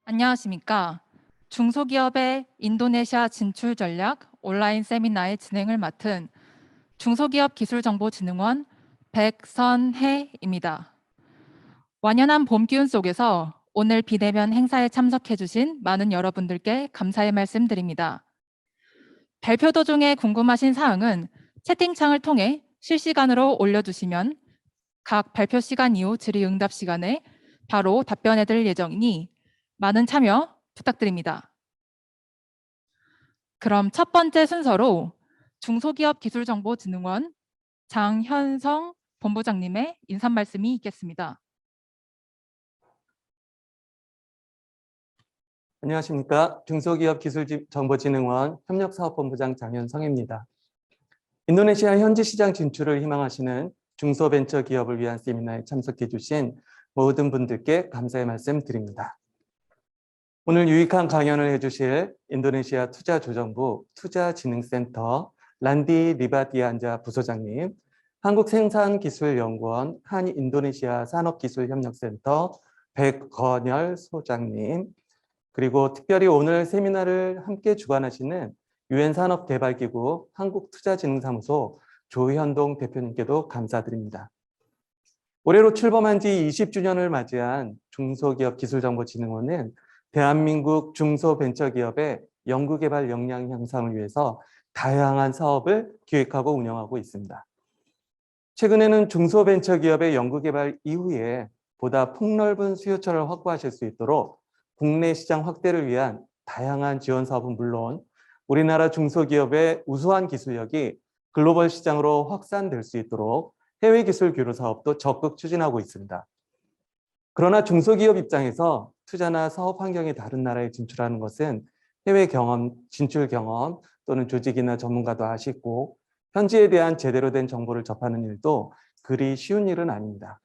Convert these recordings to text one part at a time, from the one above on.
안녕하십니까. 중소기업의 인도네시아 진출 전략 온라인 세미나의 진행을 맡은 중소기업기술정보진흥원 백선혜입니다. 완연한 봄 기운 속에서 오늘 비대면 행사에 참석해 주신 많은 여러분들께 감사의 말씀드립니다. 발표 도중에 궁금하신 사항은 채팅창을 통해 실시간으로 올려주시면 각 발표 시간 이후 질의응답 시간에 바로 답변해 드릴 예정이니 많은 참여 부탁드립니다. 그럼 첫 번째 순서로 중소기업기술정보진흥원 장현성 본부장님의 인사 말씀이 있겠습니다. 안녕하십니까. 중소기업기술정보진흥원 협력사업본부장 장현성입니다. 인도네시아 현지 시장 진출을 희망하시는 중소벤처기업을 위한 세미나에 참석해 주신 모든 분들께 감사의 말씀 드립니다. 오늘 유익한 강연을 해주실 인도네시아 투자조정부 투자진흥센터 란디 리바디안자 부소장님, 한국생산기술연구원 한인도네시아 산업기술협력센터 백건열 소장님, 그리고 특별히 오늘 세미나를 함께 주관하시는 유엔 산업개발기구 한국투자진흥사무소 조현동 대표님께도 감사드립니다. 올해로 출범한 지 20주년을 맞이한 중소기업기술정보진흥원은 대한민국 중소벤처기업의 연구개발 역량 향상을 위해서 다양한 사업을 기획하고 운영하고 있습니다. 최근에는 중소벤처기업의 연구개발 이후에 보다 폭넓은 수요처를 확보하실 수 있도록 국내 시장 확대를 위한 다양한 지원 사업은 물론 우리나라 중소기업의 우수한 기술력이 글로벌 시장으로 확산될 수 있도록 해외 기술 교류 사업도 적극 추진하고 있습니다. 그러나 중소기업 입장에서 투자나 사업 환경이 다른 나라에 진출하는 것은 해외 경험, 진출 경험 또는 조직이나 전문가도 아쉽고 현지에 대한 제대로 된 정보를 접하는 일도 그리 쉬운 일은 아닙니다.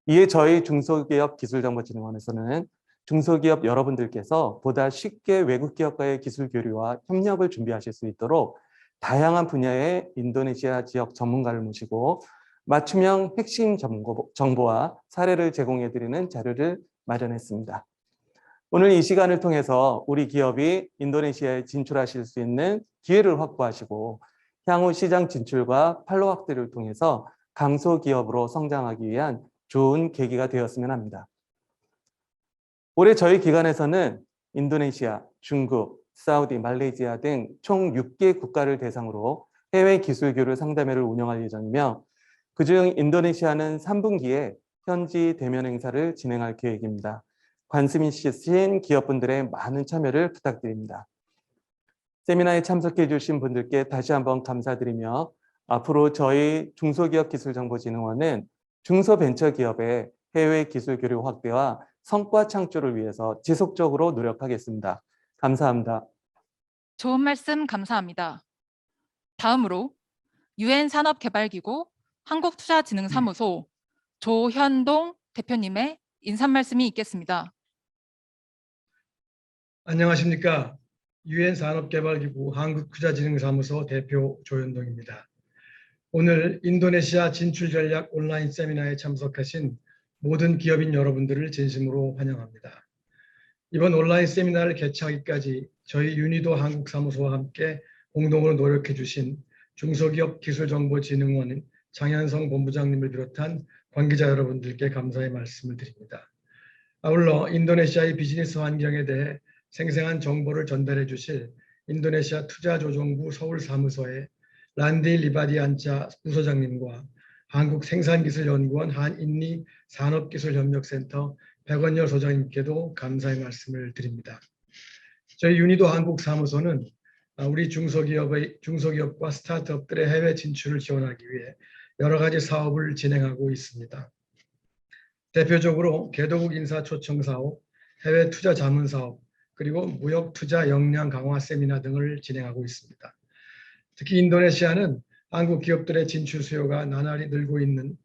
이에 저희 중소기업기술정보진흥원에서는 중소기업 여러분들께서 보다 쉽게 외국 기업과의 기술 교류와 협력을 준비하실 수 있도록 다양한 분야의 인도네시아 지역 전문가를 모시고 맞춤형 핵심 정보와 사례를 제공해드리는 자료를 마련했습니다. 오늘 이 시간을 통해서 우리 기업이 인도네시아에 진출하실 수 있는 기회를 확보하시고 향후 시장 진출과 판로 확대를 통해서 강소기업으로 성장하기 위한 좋은 계기가 되었으면 합니다. 올해 저희 기관에서는 인도네시아, 중국, 사우디, 말레이시아 등 총 6개 국가를 대상으로 해외 기술 교류 상담회를 운영할 예정이며 그중 인도네시아는 3분기에 현지 대면 행사를 진행할 계획입니다. 관심 있으신 기업분들의 많은 참여를 부탁드립니다. 세미나에 참석해 주신 분들께 다시 한번 감사드리며 앞으로 저희 중소기업기술정보진흥원은 중소벤처기업의 해외 기술 교류 확대와 성과 창출을 위해서 지속적으로 노력하겠습니다. 감사합니다. 좋은 말씀 감사합니다. 다음으로 유엔 산업개발기구 한국투자진흥사무소 조현동 대표님의 인사 말씀이 있겠습니다. 안녕하십니까. 유엔 산업개발기구 한국투자진흥사무소 대표 조현동입니다. 오늘 인도네시아 진출 전략 온라인 세미나에 참석하신 모든 기업인 여러분들을 진심으로 환영합니다. 이번 온라인 세미나를 개최하기까지 저희 유니도 한국사무소와 함께 공동으로 노력해 주신 중소기업 기술정보진흥원 장현성 본부장님을 비롯한 관계자 여러분들께 감사의 말씀을 드립니다. 아울러 인도네시아의 비즈니스 환경에 대해 생생한 정보를 전달해 주실 인도네시아 투자조정부 서울사무소의 란디 리바디안자 부소장님과 한국생산기술연구원 한인리 산업기술협력센터 백원열 소장님께도 감사의 말씀을 드립니다. 저희 유니도 한국사무소는 우리 중소기업과 스타트업들의 해외 진출을 지원하기 위해 여러 가지 사업을 진행하고 있습니다. 대표적으로 개도국 인사 초청 사업, 해외 투자 자문 사업, 그리고 무역 투자 역량 강화 세미나 등을 진행하고 있습니다. 특히 인도네시아는 한국 기업들의 진출 수요가 나날이 늘고 있는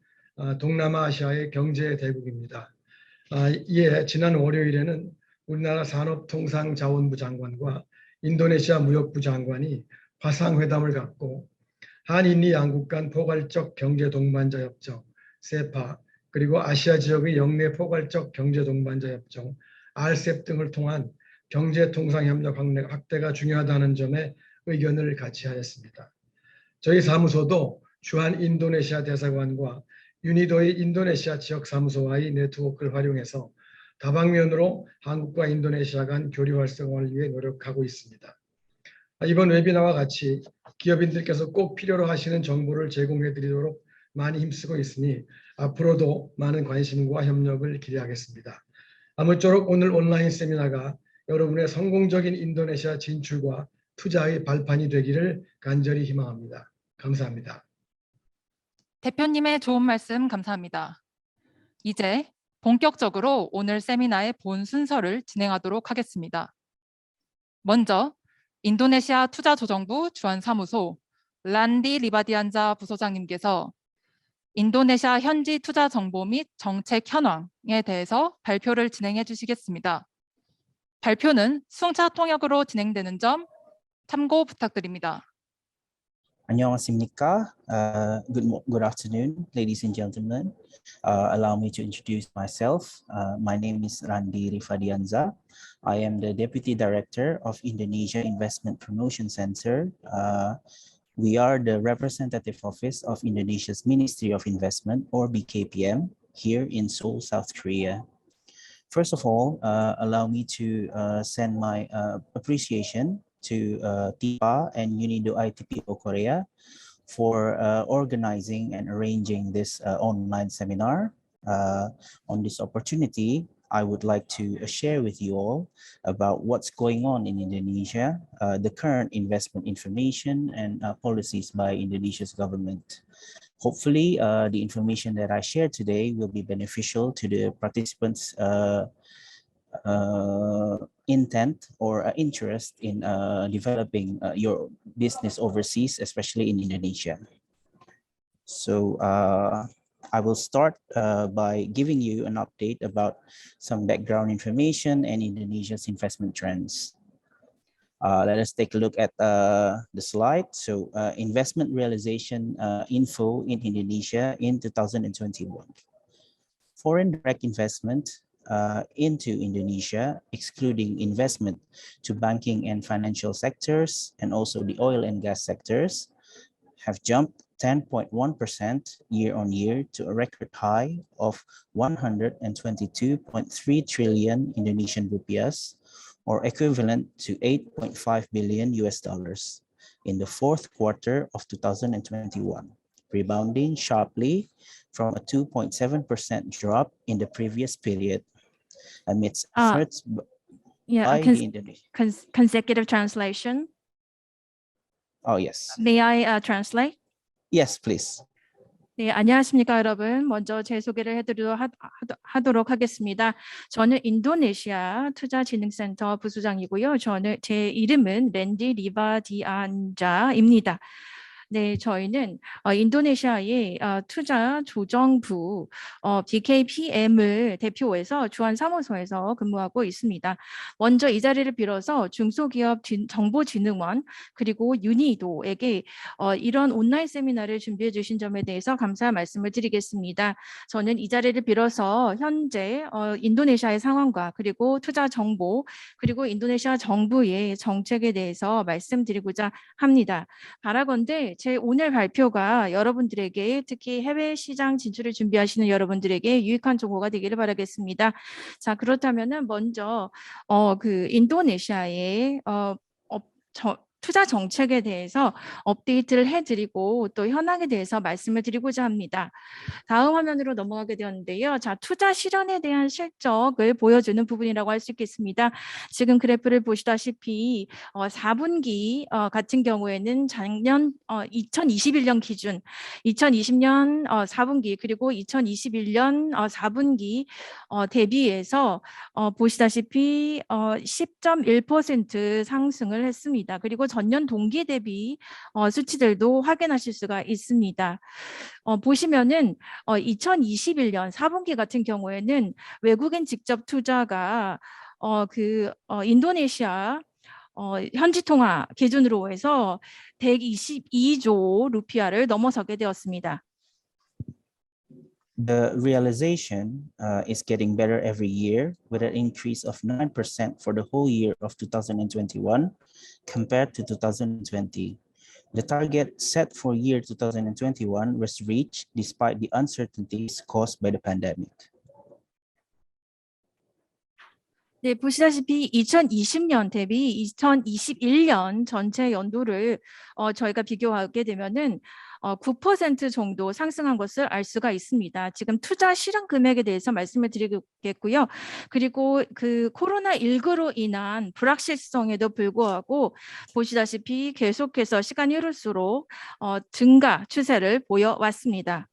동남아시아의 경제 대국입니다. 이에 지난 월요일에는 우리나라 산업통상자원부 장관과 인도네시아 무역부 장관이 화상회담을 갖고 한인리 양국 간 포괄적 경제 동반자 협정, 세파, 그리고 아시아 지역의 영내 포괄적 경제 동반자 협정, RCEP 등을 통한 경제통상협력 확대가 중요하다는 점에 의견을 같이 하였습니다. 저희 사무소도 주한 인도네시아 대사관과 유니도의 인도네시아 지역사무소와의 네트워크를 활용해서 다방면으로 한국과 인도네시아 간 교류 활성화를 위해 노력하고 있습니다. 이번 웨비나와 같이 기업인들께서 꼭 필요로 하시는 정보를 제공해 드리도록 많이 힘쓰고 있으니 앞으로도 많은 관심과 협력을 기대하겠습니다. 아무쪼록 오늘 온라인 세미나가 여러분의 성공적인 인도네시아 진출과 투자의 발판이 되기를 간절히 희망합니다. 감사합니다. 대표님의 좋은 말씀 감사합니다. 이제 본격적으로 오늘 세미나의 본 순서를 진행하도록 하겠습니다. 먼저 인도네시아 투자조정부 주한사무소 란디 리바디안자 부소장님께서 인도네시아 현지 투자 정보 및 정책 현황에 대해서 발표를 진행해 주시겠습니다. 발표는 순차 통역으로 진행되는 점 참고 부탁드립니다. 안녕하십니까? Good afternoon, ladies and gentlemen. Allow me to introduce myself. My name is Randi Rifadianza. I am the Deputy Director of Indonesia Investment Promotion Center. We are the representative office of Indonesia's Ministry of Investment, or BKPM, here in Seoul, South Korea. First of all, allow me to send my appreciation to TIPA and Unido ITPO Korea for organizing and arranging this online seminar. On this opportunity, I would like to share with you all about what's going on in Indonesia, the current investment information and policies by Indonesia's government. Hopefully, the information that I share today will be beneficial to the participants' intent or interest in developing your business overseas, especially in Indonesia. So I will start by giving you an update about some background information and Indonesia's investment trends. Let us take a look at the slide. So investment realization info in Indonesia in 2021. Foreign direct investment into Indonesia, excluding investment to banking and financial sectors and also the oil and gas sectors, have jumped 10.1% year on year to a record high of 122.3 trillion Indonesian rupiahs, or equivalent to $8.5 billion in the fourth quarter of 2021, rebounding sharply from a 2.7% drop in the previous period amidst efforts by the Indonesian. Consecutive translation. Oh, yes. May I translate? Yes, please. 네, 안녕하십니까 여러분. 먼저 제 소개를 하도록 하겠습니다. 저는 인도네시아 투자진흥센터 부소장이고요. 제 이름은 랜디 리바디안자입니다. 네, 저희는 인도네시아의 투자조정부 BKPM을 대표해서 주한사무소에서 근무하고 있습니다. 먼저 이 자리를 빌어서 중소기업 정보진흥원 그리고 유니도에게 이런 온라인 세미나를 준비해 주신 점에 대해서 감사 말씀을 드리겠습니다. 저는 이 자리를 빌어서 현재 인도네시아의 상황과 그리고 투자 정보 그리고 인도네시아 정부의 정책에 대해서 말씀드리고자 합니다. 바라건대 제 오늘 발표가 여러분들에게 특히 해외 시장 진출을 준비하시는 여러분들에게 유익한 정보가 되기를 바라겠습니다. 자, 그렇다면은 먼저 그 인도네시아의 투자 정책에 대해서 업데이트를 해드리고 또 현황에 대해서 말씀을 드리고자 합니다. 다음 화면으로 넘어가게 되었는데요. 자, 투자 실현에 대한 실적을 보여주는 부분이라고 할 수 있겠습니다. 지금 그래프를 보시다시피 4분기 같은 경우에는 작년 2021년 기준 2020년 4분기 그리고 2021년 4분기 대비해서 보시다시피 10.1% 상승을 했습니다. 그리고 전년 동기 대비 수치들도 확인하실 수가 있습니다. 보시면은 2021년 4분기 같은 경우에는 외국인 직접 투자가 인도네시아 현지 통화 기준으로 해서 122조 루피아를 넘어서게 되었습니다. The realization is getting better every year with an increase of 9% for the whole year of 2021 compared to 2020. The target set for year 2021 was reached despite the uncertainties caused by the pandemic. 네, 보시다시피 2020년 대비 2021년 전체 연도를 저희가 비교하게 되면은 9% 정도 상승한 것을 알 수가 있습니다. 지금 투자 실현 금액에 대해서 말씀을 드리겠고요. 그리고 그 코로나19로 인한 불확실성에도 불구하고 보시다시피 계속해서 시간이 흐를수록 증가 추세를 보여왔습니다.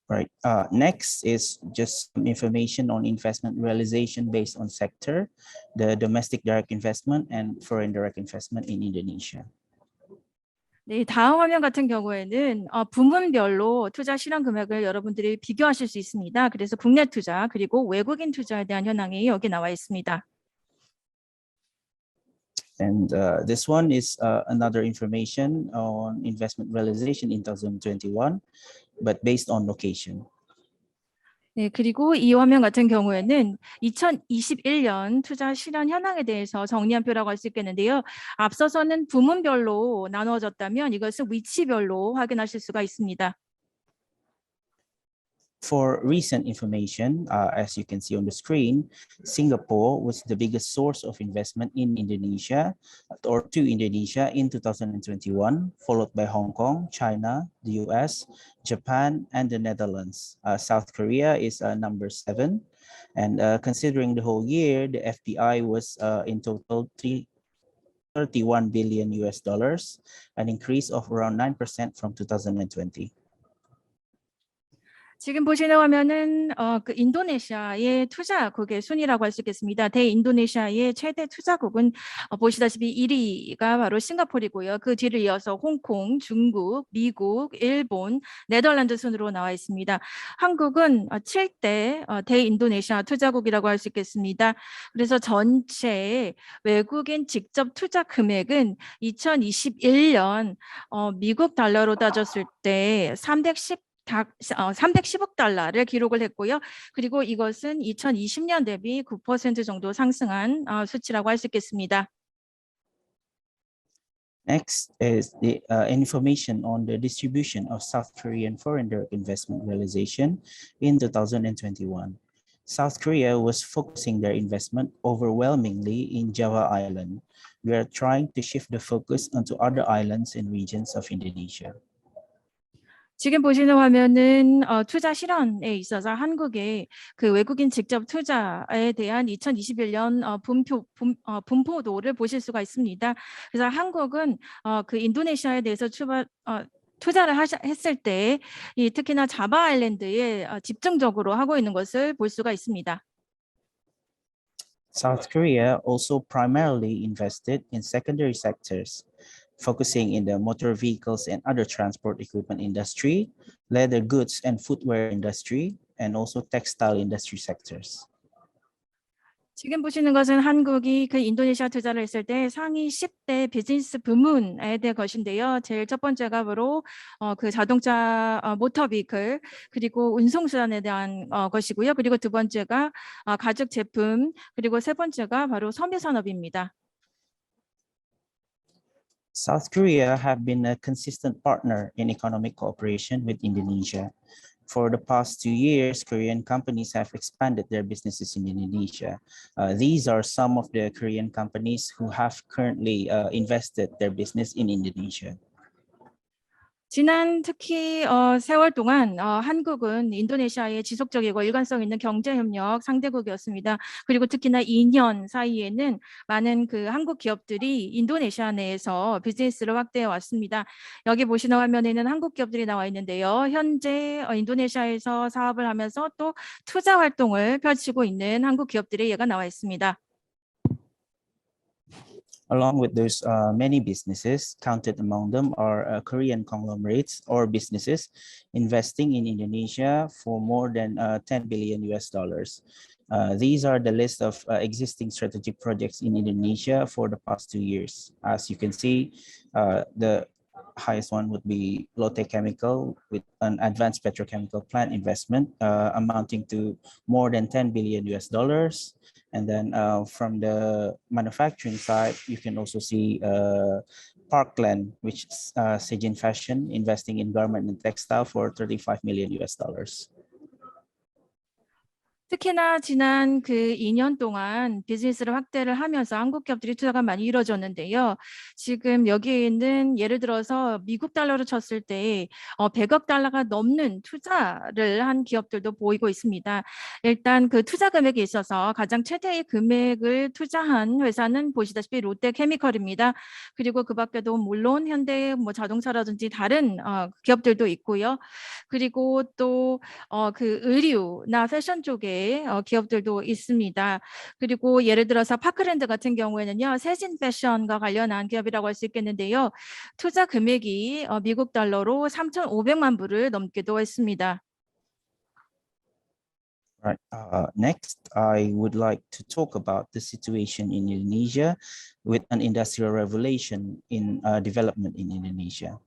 Right. Next is just some information on investment realization based on sector, the domestic direct investment and foreign direct investment in Indonesia. 네, 다음 화면 같은 경우에는 부문별로 투자 실현 금액을 여러분들이 비교하실 수 있습니다. 그래서 국내 투자 그리고 외국인 투자에 대한 현황이 여기 나와 있습니다. And this one is another information on investment realization in 2021, but based on location. 네, 그리고 이 화면 같은 경우에는 2021년 투자 실현 현황에 대해서 정리한 표라고 할 수 있겠는데요. 앞서서는 부문별로 나누어졌다면 이것을 위치별로 확인하실 수가 있습니다. For recent information, as you can see on the screen, Singapore was the biggest source of investment in Indonesia or to Indonesia in 2021, followed by Hong Kong, China, the US, Japan, and the Netherlands. South Korea is number 7. And considering the whole year, the FDI was in total 31 billion US dollars, an increase of around 9% from 2020. 지금 보시는 화면은 그 인도네시아의 투자국의 순위라고 할 수 있겠습니다. 대인도네시아의 최대 투자국은 보시다시피 1위가 바로 싱가포르이고요. 그 뒤를 이어서 홍콩, 중국, 미국, 일본, 네덜란드 순으로 나와 있습니다. 한국은 7대 대인도네시아 투자국이라고 할 수 있겠습니다. 그래서 전체 외국인 직접 투자 금액은 2021년 미국 달러로 따졌을 때 310억 달러를 기록을 했고요. 그리고 이것은 2020년 대비 9% 정도 상승한 수치라고 할 수 있겠습니다. Next is the information on the distribution of South Korean foreign direct investment realization in 2021. South Korea was focusing their investment overwhelmingly in Java Island. We are trying to shift the focus onto other islands and regions of Indonesia. 지금 보시는 화면은 투자 실현에 있어서 한국의 그 외국인 직접 투자에 대한 2021년 분포도를 보실 수가 있습니다. 그래서 한국은 그 인도네시아에 대해서 투자를 했을 때 특히나 자바 아일랜드에 집중적으로 하고 있는 것을 볼 수가 있습니다. South Korea also primarily invested in secondary sectors, focusing in the motor vehicles and other transport equipment industry, leather goods and footwear industry, and also textile industry sectors. 지금 보시는 것은 한국이 그 인도네시아 투자를 했을 때 상위 10대 비즈니스 부문에 대한 것인데요. 제일 첫 번째가 바로 그 자동차 모터 비클 그리고 운송수단에 대한 것이고요. 그리고 두 번째가 가죽 제품 그리고 세 번째가 바로 섬유 산업입니다. South Korea have been a consistent partner in economic cooperation with Indonesia. For the past 2 years, Korean companies have expanded their businesses in Indonesia. These are some of the Korean companies who have currently invested their business in Indonesia. 지난 특히 세월 동안 한국은 인도네시아의 지속적이고 일관성 있는 경제협력 상대국이었습니다. 그리고 특히나 2년 사이에는 많은 그 한국 기업들이 인도네시아 내에서 비즈니스를 확대해 왔습니다. 여기 보시는 화면에는 한국 기업들이 나와 있는데요. 현재 인도네시아에서 사업을 하면서 또 투자 활동을 펼치고 있는 한국 기업들의 예가 나와 있습니다. Along with those many businesses, counted among them are Korean conglomerates or businesses investing in Indonesia for more than 10 billion US dollars. These are the list of existing strategic projects in Indonesia for the past 2 years. As you can see, the highest one would be Lotte Chemical with an advanced petrochemical plant investment amounting to more than 10 billion US dollars. And then from the manufacturing side, you can also see Parkland, which is Sejin Fashion, investing in garment and textile for 35 million US dollars. 특히나 지난 그 2년 동안 비즈니스를 확대를 하면서 한국 기업들이 투자가 많이 이루어졌는데요. 지금 여기에 있는 예를 들어서 미국 달러로 쳤을 때 100억 달러가 넘는 투자를 한 기업들도 보이고 있습니다. 일단 그 투자 금액에 있어서 가장 최대의 금액을 투자한 회사는 보시다시피 롯데케미컬입니다. 그리고 그 밖에도 물론 현대 뭐 자동차라든지 다른 기업들도 있고요. 그리고 또 그 의류나 패션 쪽에 기업들도 있습니다. 그리고 예를 들어서 파크랜드 같은 경우에는요, 세진 패션과 관련한 기업이라고 할 수 있겠는데요. 투자 금액이 미국 달러로 3,500만 불을 넘기도 했습니다. Right. Next, I would like to talk about the situation in Indonesia with an industrial revolution in development in Indonesia.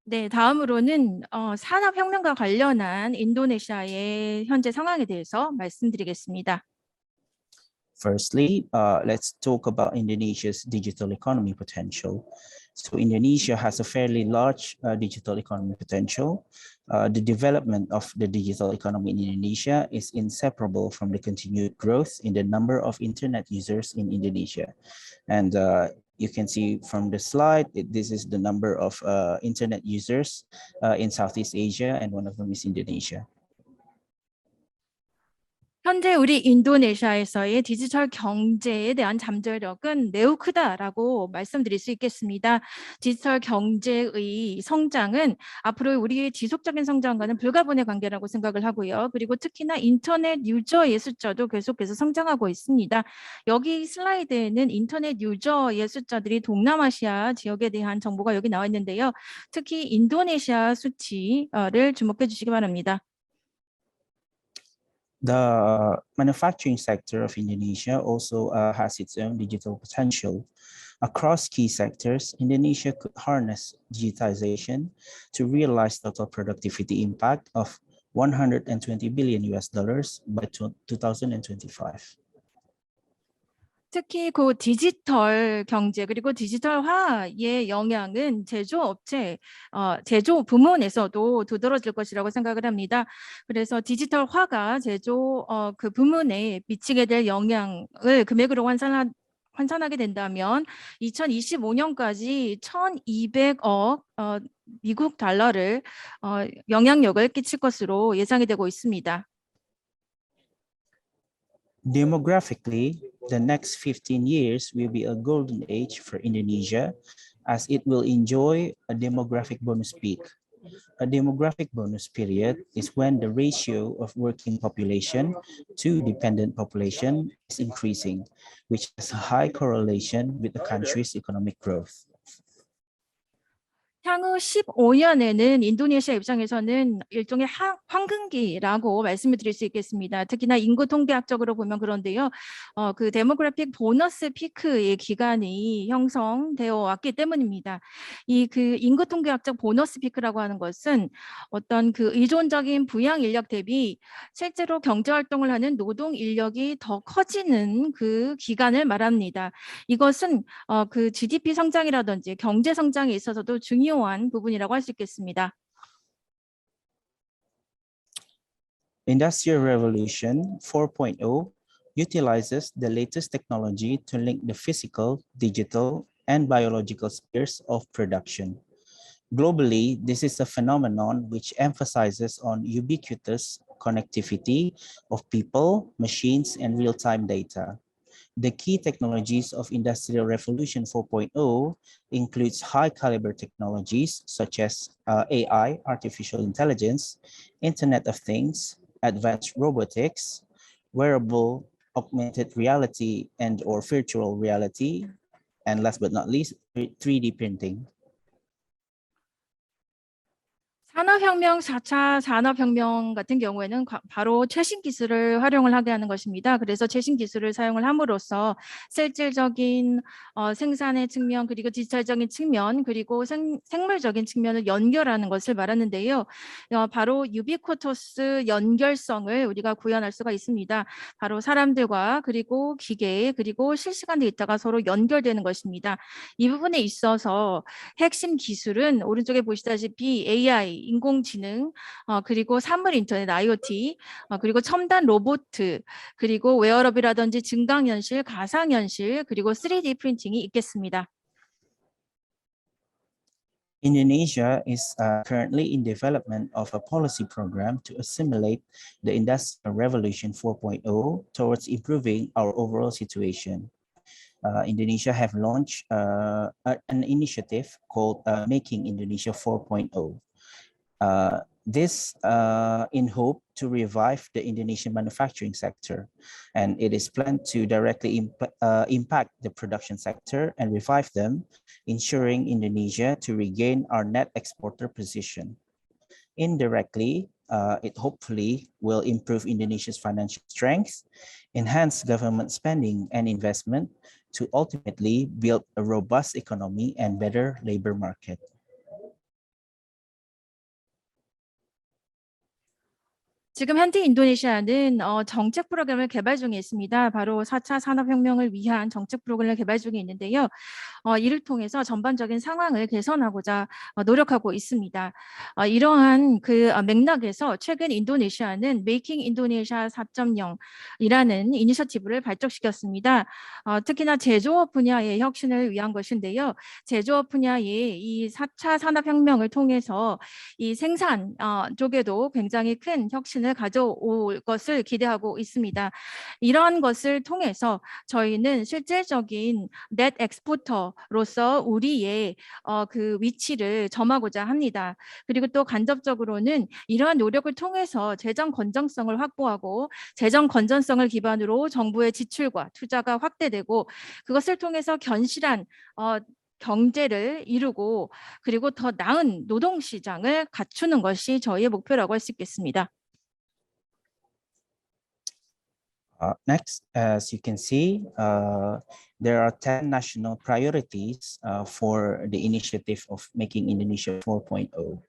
네, 다음으로는 산업혁명과 관련한 인도네시아의 현재 상황에 대해서 말씀드리겠습니다. Firstly, let's talk about Indonesia's digital economy potential. So Indonesia has a fairly large digital economy potential. The development of the digital economy in Indonesia is inseparable from the continued growth in the number of internet users in Indonesia. And you can see from the slide, this is the number of internet users in Southeast Asia, and one of them is Indonesia. 현재 우리 인도네시아에서의 디지털 경제에 대한 잠재력은 매우 크다라고 말씀드릴 수 있겠습니다. 디지털 경제의 성장은 앞으로 우리의 지속적인 성장과는 불가분의 관계라고 생각을 하고요. 그리고 특히나 인터넷 유저의 숫자도 계속해서 성장하고 있습니다. 여기 슬라이드에는 인터넷 유저의 숫자들이 동남아시아 지역에 대한 정보가 여기 나와 있는데요. 특히 인도네시아 수치를 주목해 주시기 바랍니다. The manufacturing sector of Indonesia also has its own digital potential. Across key sectors, Indonesia could harness digitization to realize total productivity impact of 120 billion US dollars by 2025. 특히 그 디지털 경제 그리고 디지털화의 영향은 제조업체, 제조 부문에서도 두드러질 것이라고 생각을 합니다. 그래서 디지털화가 제조 그 부문에 미치게 될 영향을 금액으로 환산하게 된다면 2025년까지 1,200억 미국 달러를 영향력을 끼칠 것으로 예상이 되고 있습니다. Demographically, the next 15 years will be a golden age for Indonesia as it will enjoy a demographic bonus peak. A demographic bonus period is when the ratio of working population to dependent population is increasing, which has a high correlation with the country's economic growth. 향후 15년에는 인도네시아 입장에서는 일종의 황금기라고 말씀을 드릴 수 있겠습니다. 특히나 인구 통계학적으로 보면 그런데요. 그 데모그래픽 보너스 피크의 기간이 형성되어 왔기 때문입니다. 이 그 인구 통계학적 보너스 피크라고 하는 것은 어떤 그 의존적인 부양 인력 대비 실제로 경제 활동을 하는 노동 인력이 더 커지는 그 기간을 말합니다. 이것은 그 GDP 성장이라든지 경제 성장에 있어서도 중요한 부분이라고 할 수 있겠습니다. Industrial Revolution 4.0 utilizes the latest technology to link the physical, digital, and biological spheres of production. Globally, this is a phenomenon which emphasizes on ubiquitous connectivity of people, machines, and real-time data. The key technologies of Industrial Revolution 4.0 includes high caliber technologies such as AI, artificial intelligence, Internet of Things, advanced robotics, wearable augmented reality and or virtual reality, and last but not least, 3D printing. 산업혁명, 4차 산업혁명 같은 경우에는 바로 최신 기술을 활용을 하게 하는 것입니다. 그래서 최신 기술을 사용을 함으로써 실질적인 생산의 측면, 그리고 디지털적인 측면, 그리고 생물적인 측면을 연결하는 것을 말하는데요. 바로 유비쿼터스 연결성을 우리가 구현할 수가 있습니다. 바로 사람들과 그리고 기계, 그리고 실시간 데이터가 서로 연결되는 것입니다. 이 부분에 있어서 핵심 기술은 오른쪽에 보시다시피 AI, 인공지능, 그리고 사물 인터넷, IoT, 그리고 첨단 로봇, 그리고 웨어러블이라든지 증강현실, 가상현실, 그리고 3D 프린팅이 있겠습니다. Indonesia is currently in development of a policy program to assimilate the Industrial Revolution 4.0 towards improving our overall situation. Indonesia have launched an initiative called Making Indonesia 4.0. This in hope to revive the Indonesian manufacturing sector, and it is planned to directly impact the production sector and revive them, ensuring Indonesia to regain our net exporter position. Indirectly, it hopefully will improve Indonesia's financial strength, enhance government spending and investment to ultimately build a robust economy and better labor market. 지금 현재 인도네시아는 정책 프로그램을 개발 중에 있습니다. 바로 4차 산업혁명을 위한 정책 프로그램을 개발 중에 있는데요. 이를 통해서 전반적인 상황을 개선하고자 노력하고 있습니다. 이러한 그 맥락에서 최근 인도네시아는 Making Indonesia 4.0이라는 이니셔티브를 발족시켰습니다. 특히나 제조업 분야의 혁신을 위한 것인데요. 제조업 분야의 이 4차 산업혁명을 통해서 이 생산 쪽에도 굉장히 큰 혁신을 가져올 것을 기대하고 있습니다. 이러한 것을 통해서 저희는 실질적인 넷 엑스포터로서 우리의 그 위치를 점하고자 합니다. 그리고 또 간접적으로는 이러한 노력을 통해서 재정 건전성을 확보하고 재정 건전성을 기반으로 정부의 지출과 투자가 확대되고 그것을 통해서 견실한 경제를 이루고 그리고 더 나은 노동시장을 갖추는 것이 저희의 목표라고 할 수 있겠습니다. Next, as you can see, there are 10 national priorities for the initiative of Making Indonesia 4.0.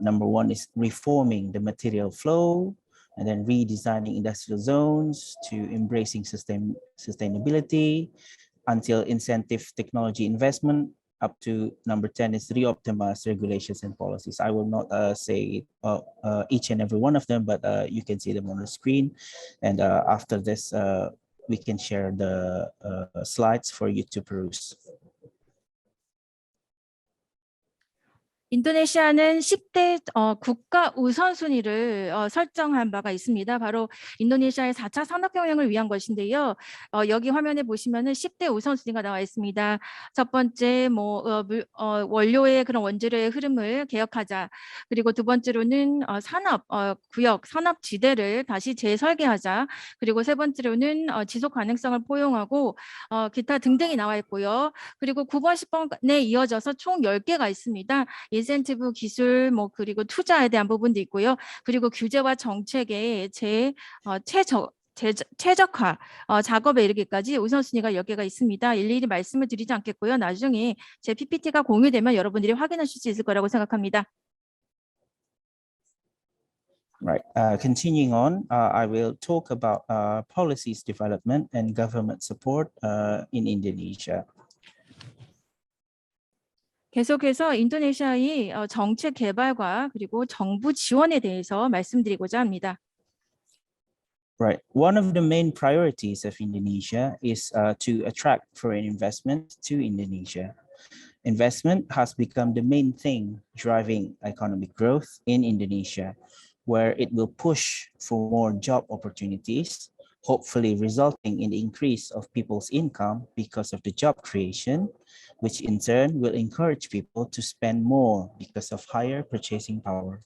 Number one is reforming the material flow, and then redesigning industrial zones to embracing sustainability, until incentive technology investment. Up to number 10 is reoptimize regulations and policies. I will not say each and every one of them, but you can see them on the screen. And after this, we can share the slides for you to peruse. 인도네시아는 10대 국가 우선순위를 설정한 바가 있습니다. 바로 인도네시아의 4차 산업혁명을 위한 것인데요. 여기 화면에 보시면은 10대 우선순위가 나와 있습니다. 첫 번째, 원료의 그런 원재료의 흐름을 개혁하자. 그리고 두 번째로는 산업 구역, 산업 지대를 다시 재설계하자. 그리고 세 번째로는 지속 가능성을 포용하고 기타 등등이 나와 있고요. 그리고 9번, 10번에 이어져서 총 10개가 있습니다. 인센티브 기술 그리고 투자에 대한 부분도 있고요. 그리고 규제와 정책의 최적화 작업에 이르기까지 우선순위가 10개가 있습니다. 일일이 말씀을 드리지 않겠고요. 나중에 제 PPT가 공유되면 여러분들이 확인하실 수 있을 거라고 생각합니다. Right. Continuing on, I will talk about policies development and government support in Indonesia. 계속해서 인도네시아의 정책 개발과 그리고 정부 지원에 대해서 말씀드리고자 합니다. Right. One of the main priorities of Indonesia is to attract foreign investment to Indonesia. Investment has become the main thing driving economic growth in Indonesia, where it will push for more job opportunities, hopefully resulting in the increase of people's income because of the job creation, which in turn will encourage people to spend more because of higher purchasing power.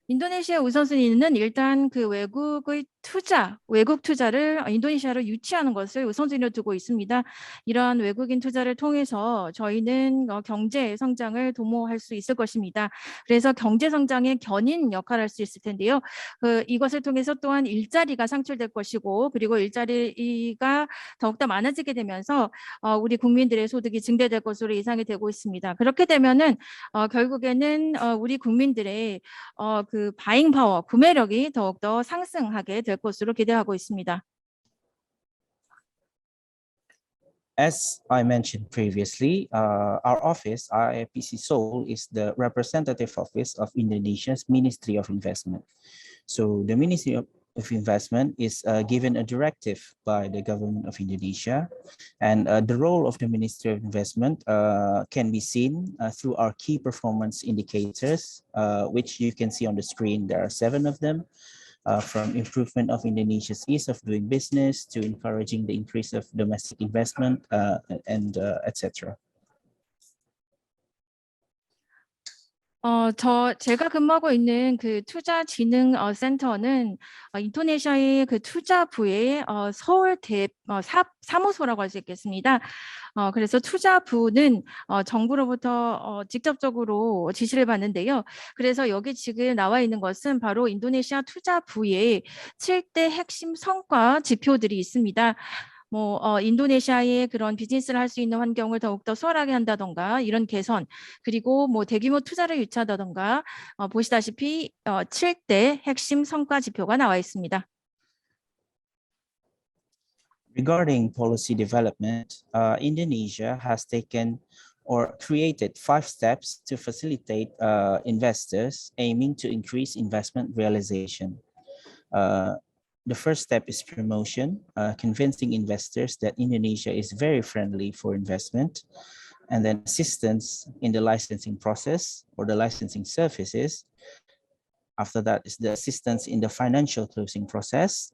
인도네시아 우선순위는 일단 그 외국 투자를 인도네시아로 유치하는 것을 우선순위로 두고 있습니다. 이러한 외국인 투자를 통해서 저희는 경제 성장을 도모할 수 있을 것입니다. 그래서 경제 성장의 견인 역할을 할 수 있을 텐데요. 이것을 통해서 또한 일자리가 창출될 것이고, 그리고 일자리가 더욱더 많아지게 되면서 우리 국민들의 소득이 증대될 것으로 예상이 되고 있습니다. 그렇게 되면은 결국에는 우리 국민들의 그 바잉 파워, 구매력이 더욱더 상승하게 될 것으로 기대하고 있습니다. As I mentioned previously, our office, IIPC Seoul, is the representative office of Indonesia's Ministry of Investment. So the Ministry of Investment is given a directive by the government of Indonesia, and the role of the Ministry of Investment can be seen through our key performance indicators, which you can see on the screen. There are 7 of them. From improvement of Indonesia's ease of doing business to encouraging the increase of domestic investment and etc. 제가 근무하고 있는 그 투자진흥 센터는 인도네시아의 그 투자부의 서울 사무소라고 할 수 있겠습니다. 그래서 투자부는 정부로부터 직접적으로 지시를 받는데요. 그래서 여기 지금 나와 있는 것은 바로 인도네시아 투자부의 7대 핵심 성과 지표들이 있습니다. 인도네시아의 그런 비즈니스를 할 수 있는 환경을 더욱더 수월하게 한다던가 이런 개선, 그리고 대규모 투자를 유치하다던가 보시다시피 7대 핵심 성과 지표가 나와 있습니다. Regarding policy development, Indonesia has taken or created 5 steps to facilitate investors aiming to increase investment realization. The first step is promotion, convincing investors that Indonesia is very friendly for investment, and then assistance in the licensing process or the licensing services. After that is the assistance in the financial closing process,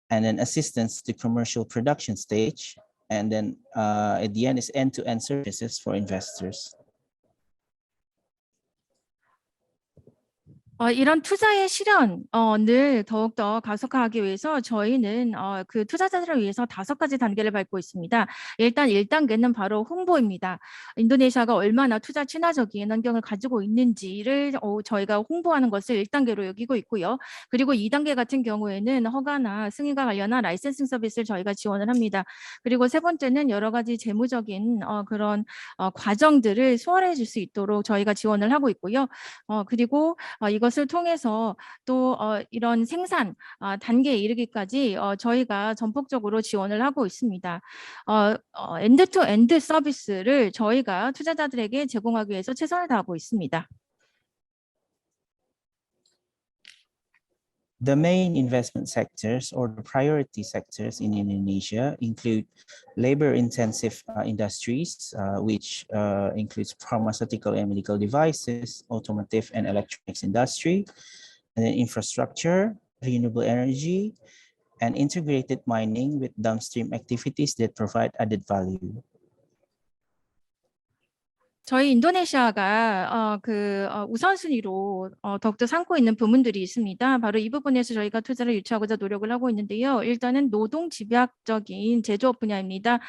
and then assistance to commercial production stage, and then at the end is end-to-end services for investors. 이런 투자의 실현을 더욱더 가속화하기 위해서 저희는 그 투자자들을 위해서 5가지 단계를 밟고 있습니다. 일단 1단계는 바로 홍보입니다. 인도네시아가 얼마나 투자 친화적인 환경을 가지고 있는지를 저희가 홍보하는 것을 1단계로 여기고 있고요. 그리고 2단계 같은 경우에는 허가나 승인과 관련한 라이센싱 서비스를 저희가 지원을 합니다. 그리고 3번째는 여러 가지 재무적인 그런 과정들을 수월해 줄 수 있도록 저희가 지원을 하고 있고요. 그리고 이것을 통해서 또 이런 생산 단계에 이르기까지 저희가 전폭적으로 지원을 하고 있습니다. 엔드-투-엔드 서비스를 저희가 투자자들에게 제공하기 위해서 최선을 다하고 있습니다. The main investment sectors or the priority sectors in Indonesia include labor-intensive industries, which includes pharmaceutical and medical devices, automotive and electronics industry, and then infrastructure, renewable energy, and integrated mining with downstream activities that provide added value. 저희 인도네시아가 우선순위로 더욱더 삼고 있는 부문들이 있습니다. 바로 이 부분에서 저희가 투자를 유치하고자 노력을 하고 있는데요. 일단은 노동 집약적인 제조업 분야입니다.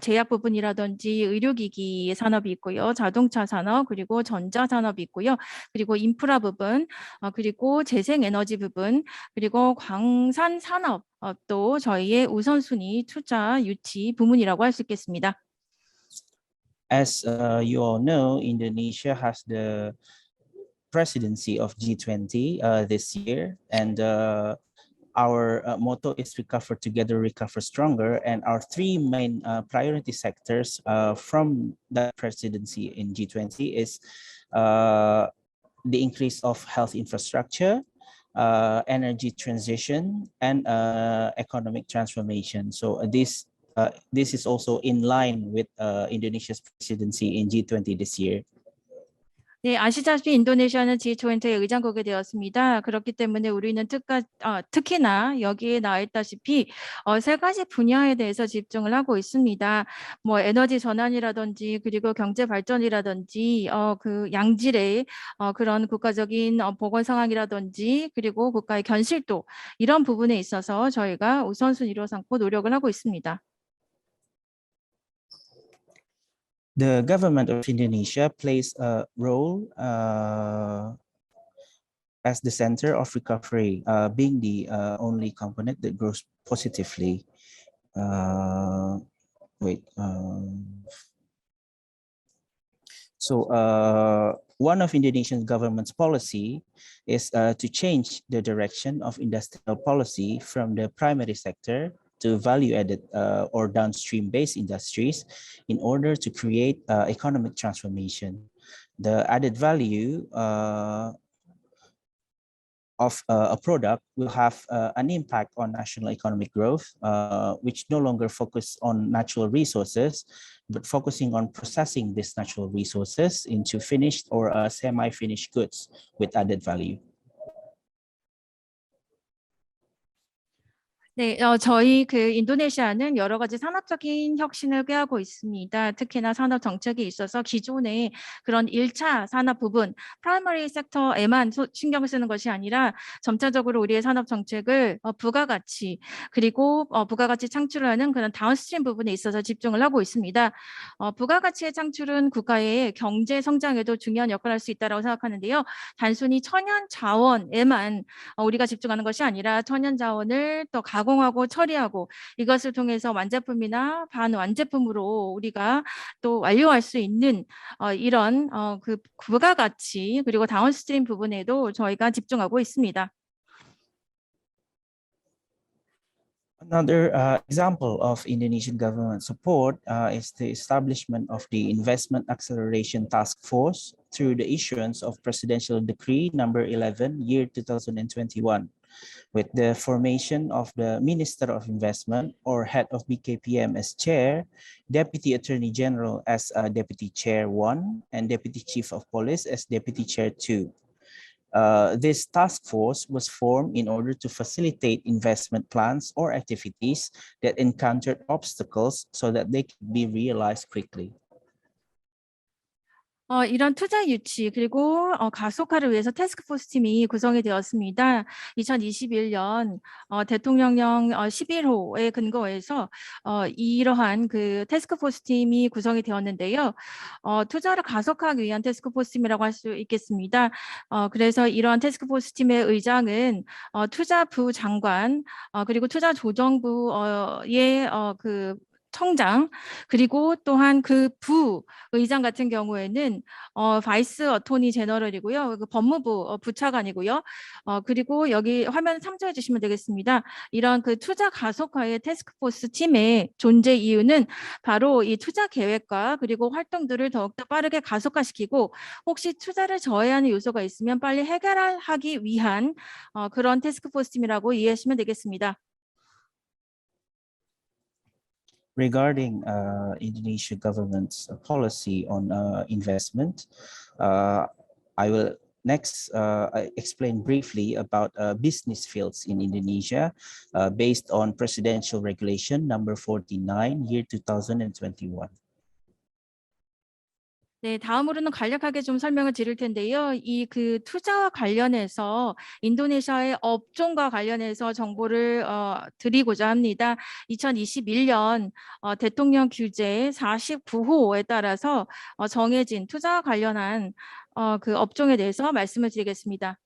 제약 부분이라든지 의료기기 산업이 있고요. 자동차 산업, 그리고 전자산업이 있고요. 그리고 인프라 부분, 그리고 재생에너지 부분, 그리고 광산 산업 또 저희의 우선순위 투자 유치 부문이라고 할 수 있겠습니다. As you all know, Indonesia has the presidency of G20 this year, and our motto is recover together, recover stronger. And our 3 main priority sectors from the presidency in G20 is the increase of health infrastructure, energy transition, and economic transformation. So this is also in line with Indonesia's presidency in G20 this year. 네, 아시다시피 인도네시아는 G20의 의장국이 되었습니다. 그렇기 때문에 우리는 특히나 여기에 나와 있다시피 세 가지 분야에 대해서 집중을 하고 있습니다. 뭐 에너지 전환이라든지 그리고 경제 발전이라든지 그 양질의 그런 국가적인 보건 상황이라든지 그리고 국가의 견실도 이런 부분에 있어서 저희가 우선순위로 삼고 노력을 하고 있습니다. The government of Indonesia plays a role as the center of recovery, being the only component that grows positively. One of Indonesian government's policy is to change the direction of industrial policy from the primary sector to value-added or downstream-based industries in order to create economic transformation. The added value of a product will have an impact on national economic growth, which no longer focus on natural resources, but focusing on processing these natural resources into finished or semi-finished goods with added value. 네, 저희 인도네시아는 여러 가지 산업적인 혁신을 꾀하고 있습니다. 특히나 산업 정책에 있어서 기존의 그런 1차 산업 부분, 프라이머리 섹터에만 신경을 쓰는 것이 아니라 점차적으로 우리의 산업 정책을 부가가치 그리고 부가가치 창출을 하는 그런 다운스트림 부분에 있어서 집중을 하고 있습니다. 부가가치의 창출은 국가의 경제 성장에도 중요한 역할을 할 수 있다고 생각하는데요. 단순히 천연 자원에만 우리가 집중하는 것이 아니라 천연 자원을 또 가공하고 처리하고 이것을 통해서 완제품이나 반완제품으로 우리가 또 완료할 수 있는 이런 그 부가가치 그리고 다운스트림 부분에도 저희가 집중하고 있습니다. Another example of Indonesian government support is the establishment of the Investment Acceleration Task Force through the issuance of Presidential Decree number 11, year 2021, with the formation of the Minister of Investment or Head of BKPM as Chair, Deputy Attorney General as Deputy Chair 1, and Deputy Chief of Police as Deputy Chair 2. This task force was formed in order to facilitate investment plans or activities that encountered obstacles so that they could be realized quickly. 이런 투자 유치 그리고 가속화를 위해서 태스크포스 팀이 구성이 되었습니다. 2021년 대통령령 11호에 근거해서 이러한 그 태스크포스 팀이 구성이 되었는데요. 투자를 가속화하기 위한 태스크포스 팀이라고 할 수 있겠습니다. 그래서 이러한 태스크포스 팀의 의장은 투자부 장관 그리고 투자조정부의 그 청장 그리고 또한 그 부의장 같은 경우에는 바이스 어토니 제너럴이고요. 그 법무부 부차관이고요. 그리고 여기 화면 참조해 주시면 되겠습니다. 이런 그 투자 가속화의 태스크포스 팀의 존재 이유는 바로 이 투자 계획과 그리고 활동들을 더욱더 빠르게 가속화시키고 혹시 투자를 저해하는 요소가 있으면 빨리 해결하기 위한 그런 태스크포스 팀이라고 이해하시면 되겠습니다. Regarding Indonesia government's policy on investment, I will next explain briefly about business fields in Indonesia based on Presidential Regulation number 49, year 2021. 네, 다음으로는 간략하게 좀 설명을 드릴 텐데요. 이 그 투자와 관련해서 인도네시아의 업종과 관련해서 정보를 드리고자 합니다. 2021년 대통령 규제 49호에 따라서 정해진 투자와 관련한 그 업종에 대해서 말씀을 드리겠습니다.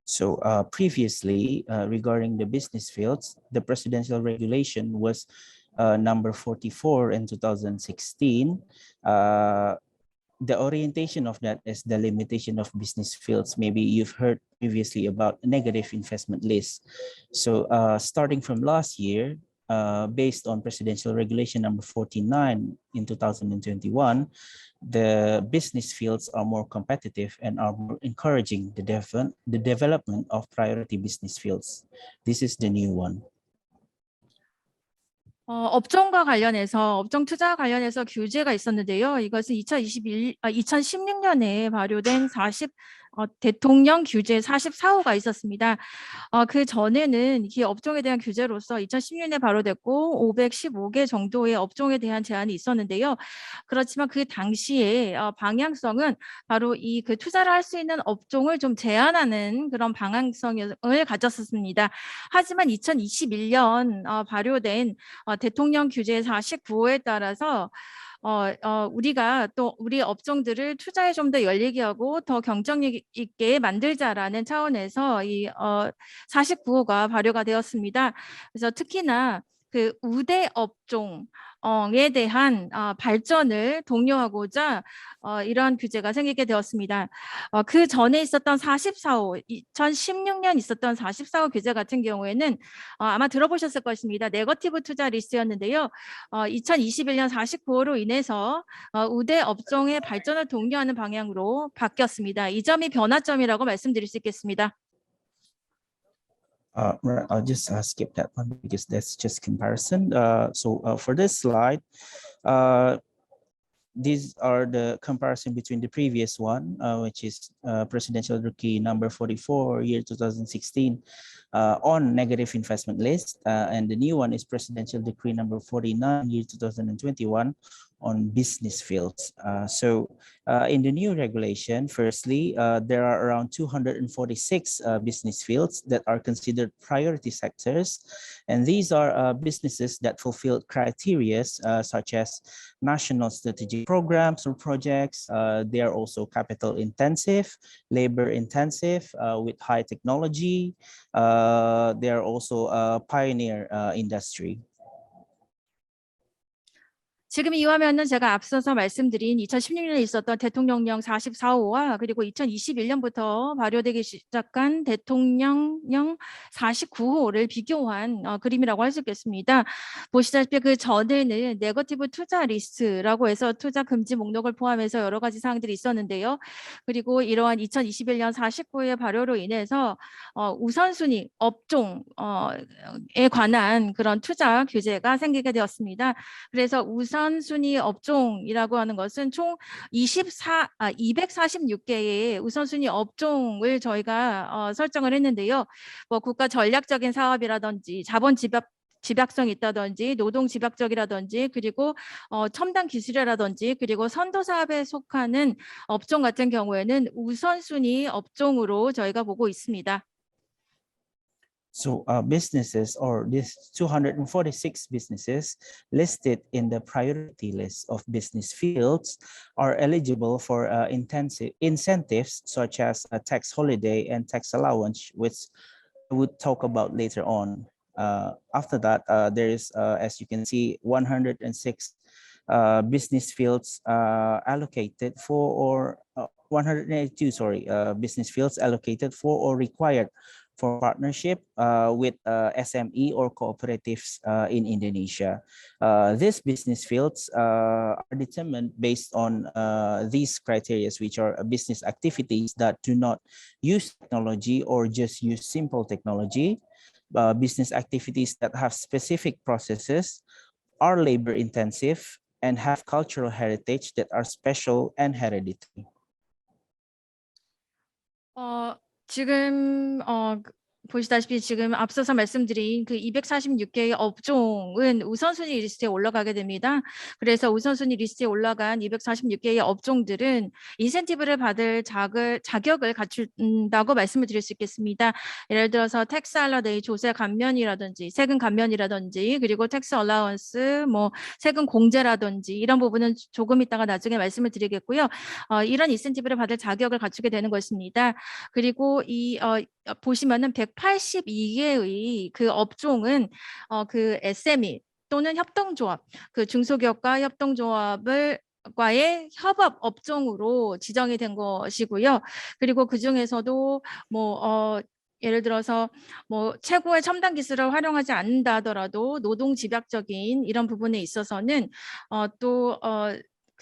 So previously, regarding the business fields, the presidential regulation was number 44 in 2016. The orientation of that is the limitation of business fields. Maybe you've heard previously about negative investment list. So starting from last year, based on presidential regulation number 49 in 2021, the business fields are more competitive and are more encouraging the development of priority business fields. This is the new one. 업종과 관련해서 업종 투자 관련해서 규제가 있었는데요. 이것은 2016년에 발효된 대통령 규제 44호가 있었습니다. 그 전에는 이 업종에 대한 규제로서 2016년에 발효됐고 515개 정도의 업종에 대한 제한이 있었는데요. 그렇지만 그 당시에 방향성은 바로 이 그 투자를 할 수 있는 업종을 좀 제한하는 그런 방향성을 가졌었습니다. 하지만 2021년 발효된 대통령 규제 49호에 따라서 우리가 또 우리 업종들을 투자에 좀 더 열리게 하고 더 경쟁력 있게 만들자라는 차원에서 이 49호가 발효가 되었습니다. 그래서 특히나 그 우대 업종에 대한 발전을 독려하고자 이러한 규제가 생기게 되었습니다. 그 전에 있었던 44호, 2016년 있었던 44호 규제 같은 경우에는 아마 들어보셨을 것입니다. 네거티브 투자 리스트였는데요. 2021년 49호로 인해서 우대 업종의 발전을 독려하는 방향으로 바뀌었습니다. 이 점이 변화점이라고 말씀드릴 수 있겠습니다. Right, I'll just skip that one because that's just comparison. For this slide, these are the comparison between the previous one, which is Presidential Decree number 44, year 2016, on negative investment list, and the new one is Presidential Decree number 49, year 2021, on business fields. In the new regulation, firstly, there are around 246 business fields that are considered priority sectors, and these are businesses that fulfill criteria such as national strategic programs or projects. They are also capital intensive, labor intensive, with high technology. They are also a pioneer industry. 지금 이 화면은 제가 앞서서 말씀드린 2016년에 있었던 대통령령 44호와 그리고 2021년부터 발효되기 시작한 대통령령 49호를 비교한 그림이라고 할 수 있겠습니다. 보시다시피 그 전에는 네거티브 투자 리스트라고 해서 투자 금지 목록을 포함해서 여러 가지 사항들이 있었는데요. 그리고 이러한 2021년 49호의 발효로 인해서 우선순위 업종에 관한 그런 투자 규제가 생기게 되었습니다. 그래서 우선순위 업종이라고 하는 것은 총 246개의 우선순위 업종을 저희가 설정을 했는데요. 뭐 국가 전략적인 사업이라든지 자본 집약성이 있다든지 노동 집약적이라든지 그리고 첨단 기술이라든지 그리고 선도 사업에 속하는 업종 같은 경우에는 우선순위 업종으로 저희가 보고 있습니다. So businesses, or these 246 businesses listed in the priority list of business fields, are eligible for incentives such as a tax holiday and tax allowance, which we would talk about later on. After that, there is, as you can see, 106 business fields allocated for, or 182, business fields allocated for or required for partnership with SME or cooperatives in Indonesia. These business fields are determined based on these criteria, which are business activities that do not use technology or just use simple technology, business activities that have specific processes, are labor intensive, and have cultural heritage that are special and hereditary. 지금 보시다시피 지금 앞서서 말씀드린 그 246개의 업종은 우선순위 리스트에 올라가게 됩니다. 그래서 우선순위 리스트에 올라간 246개의 업종들은 인센티브를 받을 자격을 갖춘다고 말씀을 드릴 수 있겠습니다. 예를 들어서 텍스 할러데이 조세 감면이라든지 세금 감면이라든지 그리고 텍스 얼라운스 뭐 세금 공제라든지 이런 부분은 조금 이따가 나중에 말씀을 드리겠고요. 이런 인센티브를 받을 자격을 갖추게 되는 것입니다. 그리고 이 보시면은 182개의 그 업종은 그 SME 또는 협동조합, 그 중소기업과 협동조합과의 협업 업종으로 지정이 된 것이고요. 그리고 그 중에서도 뭐 예를 들어서 뭐 최고의 첨단 기술을 활용하지 않는다 하더라도 노동 집약적인 이런 부분에 있어서는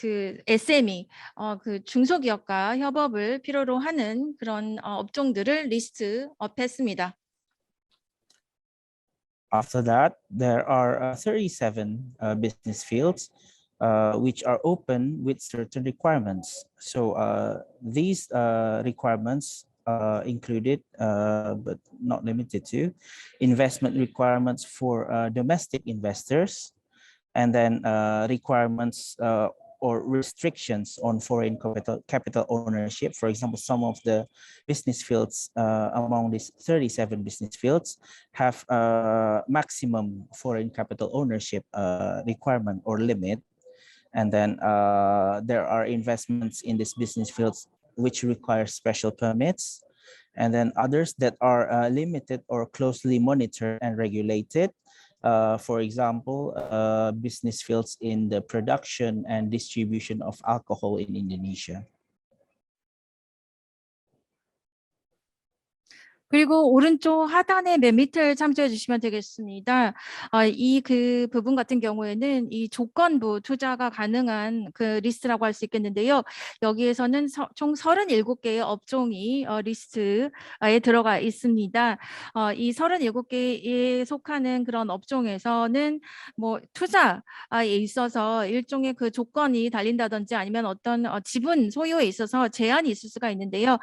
그 SME, 그 중소기업과 협업을 필요로 하는 그런 업종들을 리스트업했습니다. After that, there are 37 business fields which are open with certain requirements. So these requirements included, but not limited to, investment requirements for domestic investors, and then requirements or restrictions on foreign capital ownership. For example, some of the business fields among these 37 business fields have maximum foreign capital ownership requirement or limit. And then there are investments in these business fields which require special permits. And then others that are limited or closely monitored and regulated. For example, business fields in the production and distribution of alcohol in Indonesia. 그리고 오른쪽 하단의 맨 밑을 참조해 주시면 되겠습니다. 이 그 부분 같은 경우에는 이 조건부 투자가 가능한 그 리스트라고 할 수 있겠는데요. 여기에서는 총 37개의 업종이 리스트에 들어가 있습니다. 이 37개에 속하는 그런 업종에서는 뭐 투자에 있어서 일종의 그 조건이 달린다든지 아니면 어떤 지분 소유에 있어서 제한이 있을 수가 있는데요.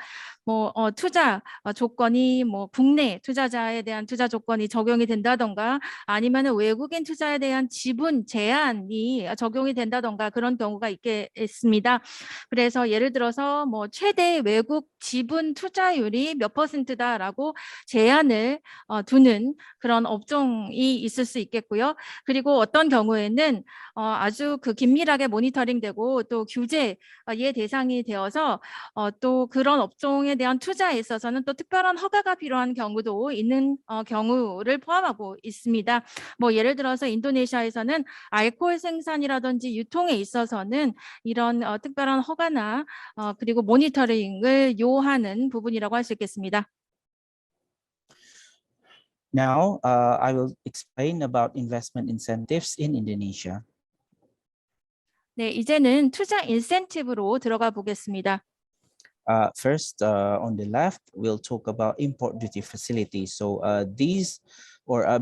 뭐 투자 조건이 뭐 국내 투자자에 대한 투자 조건이 적용이 된다던가 아니면은 외국인 투자에 대한 지분 제한이 적용이 된다던가 그런 경우가 있겠습니다. 그래서 예를 들어서 뭐 최대 외국 지분 투자율이 몇 %다라고 제한을 두는 그런 업종이 있을 수 있겠고요. 그리고 어떤 경우에는 아주 그 긴밀하게 모니터링되고 또 규제의 대상이 되어서 또 그런 업종에 대한 투자에 있어서는 또 특별한 허가가 필요한 경우도 있는 경우를 포함하고 있습니다. 뭐 예를 들어서 인도네시아에서는 알코올 생산이라든지 유통에 있어서는 이런 특별한 허가나 그리고 모니터링을 요하는 부분이라고 할 수 있겠습니다. Now, I will explain about investment incentives in Indonesia. 네, 이제는 투자 인센티브로 들어가 보겠습니다. First, on the left, we'll talk about import duty facilities. So these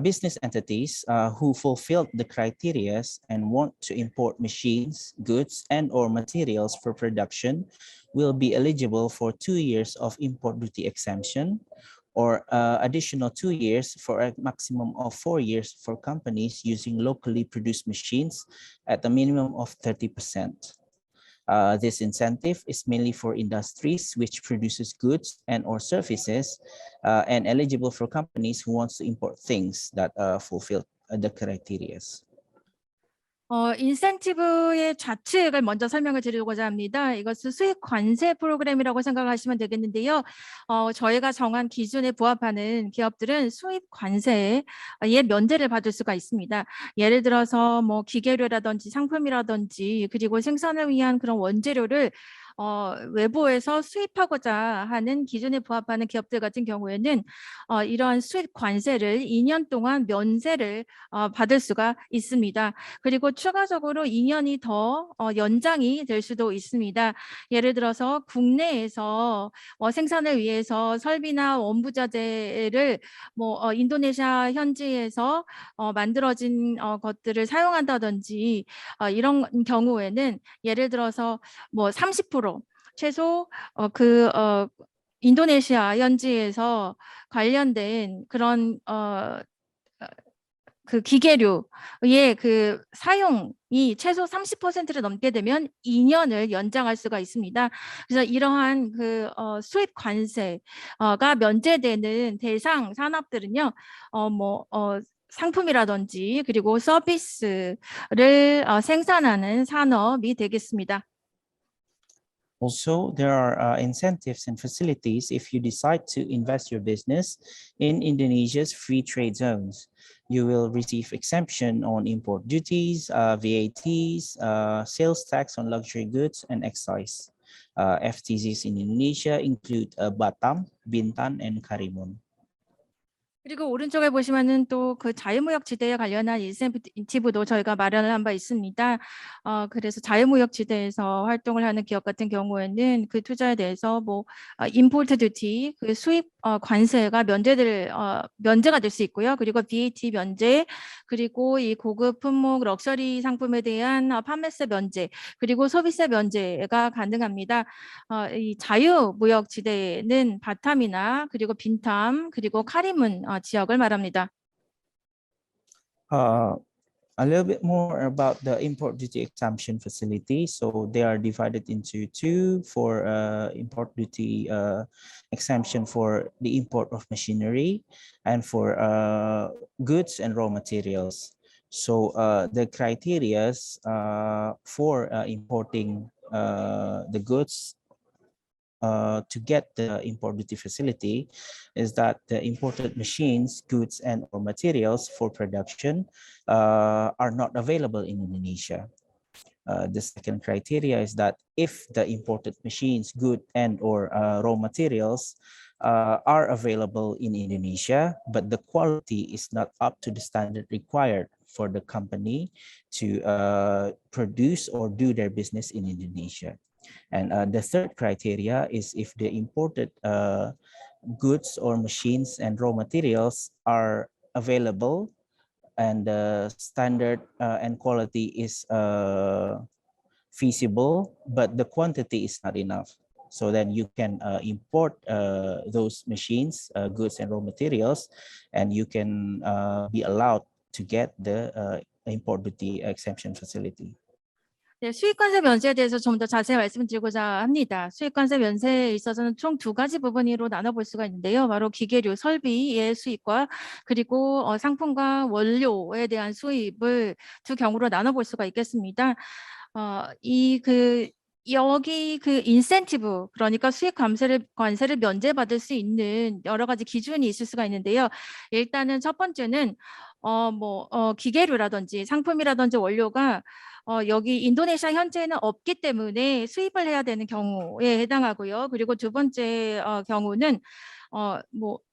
business entities who fulfill the criteria and want to import machines, goods, and or materials for production will be eligible for 2 years of import duty exemption, or additional 2 years for a maximum of 4 years for companies using locally produced machines at a minimum of 30%. This incentive is mainly for industries which produces goods and or services and eligible for companies who wants to import things that fulfill the criteria. 인센티브의 좌측을 먼저 설명을 드리고자 합니다. 이것은 수익 관세 프로그램이라고 생각하시면 되겠는데요. 저희가 정한 기준에 부합하는 기업들은 수입 관세에 면제를 받을 수가 있습니다. 예를 들어서 뭐 기계료라든지 상품이라든지 그리고 생산을 위한 그런 원재료를 외부에서 수입하고자 하는 기준에 부합하는 기업들 같은 경우에는 이러한 수입 관세를 2년 동안 면세를 받을 수가 있습니다. 그리고 추가적으로 2년이 더 연장이 될 수도 있습니다. 예를 들어서 국내에서 생산을 위해서 설비나 원부자재를 뭐 인도네시아 현지에서 만들어진 것들을 사용한다든지 이런 경우에는 예를 들어서 뭐 30% 최소 인도네시아 현지에서 관련된 그런 그 기계류의 그 사용이 최소 30%를 넘게 되면 2년을 연장할 수가 있습니다. 그래서 이러한 그 수입 관세가 면제되는 대상 산업들은요, 상품이라든지 그리고 서비스를 생산하는 산업이 되겠습니다. Also, there are incentives and facilities if you decide to invest your business in Indonesia's free trade zones. You will receive exemption on import duties, VATs, sales tax on luxury goods, and excise. FTZs in Indonesia include Batam, Bintan, and Karimun. 그리고 오른쪽에 보시면은 또 그 자유무역 지대에 관련한 인센티브도 저희가 마련을 한 바 있습니다. 그래서 자유무역 지대에서 활동을 하는 기업 같은 경우에는 그 투자에 대해서 뭐 임포트 듀티 그 수입 관세가 면제가 될 수 있고요. 그리고 VAT 면제, 그리고 이 고급 품목 럭셔리 상품에 대한 판매세 면제, 그리고 소비세 면제가 가능합니다. 이 자유무역 지대는 바탐이나 그리고 빈탐 그리고 카리문 지역을 말합니다. A little bit more about the import duty exemption facility. So they are divided into two for import duty exemption for the import of machinery and for goods and raw materials. So the criterias for importing the goods to get the import duty facility is that the imported machines, goods, and or materials for production are not available in Indonesia. The second criteria is that if the imported machines, good, and or raw materials are available in Indonesia, but the quality is not up to the standard required for the company to produce or do their business in Indonesia. And the third criteria is if the imported goods or machines and raw materials are available and the standard and quality is feasible, but the quantity is not enough. So then you can import those machines, goods and raw materials, and you can be allowed to get the import duty exemption facility. 네, 수입관세 면세에 대해서 좀 더 자세히 말씀드리고자 합니다. 수입관세 면세에 있어서는 총 두 가지 부분으로 나눠볼 수가 있는데요. 바로 기계류, 설비의 수입과 그리고 상품과 원료에 대한 수입을 두 경우로 나눠볼 수가 있겠습니다. 여기 그 인센티브, 그러니까 수입 관세를 면제받을 수 있는 여러 가지 기준이 있을 수가 있는데요. 일단은 첫 번째는 기계류라든지 상품이라든지 원료가 여기 인도네시아 현재는 없기 때문에 수입을 해야 되는 경우에 해당하고요. 그리고 두 번째 경우는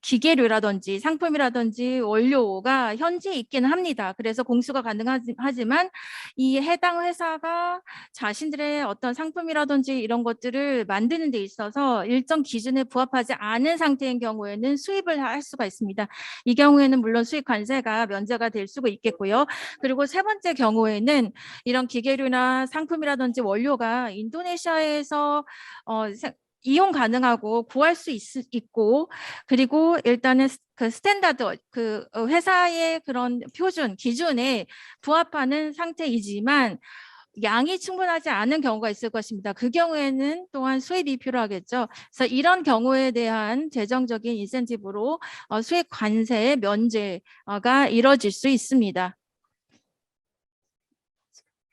기계류라든지 상품이라든지 원료가 현지에 있기는 합니다. 그래서 공수가 가능하지만 이 해당 회사가 자신들의 어떤 상품이라든지 이런 것들을 만드는 데 있어서 일정 기준에 부합하지 않은 상태인 경우에는 수입을 할 수가 있습니다. 이 경우에는 물론 수입 관세가 면제가 될 수가 있겠고요. 그리고 세 번째 경우에는 이런 기계류나 상품이라든지 원료가 인도네시아에서 이용 가능하고 구할 수 있고, 그리고 일단은 그 스탠다드, 그 회사의 그런 표준 기준에 부합하는 상태이지만 양이 충분하지 않은 경우가 있을 것입니다. 그 경우에는 또한 수입이 필요하겠죠. 그래서 이런 경우에 대한 재정적인 인센티브로 수입 관세 면제가 이뤄질 수 있습니다.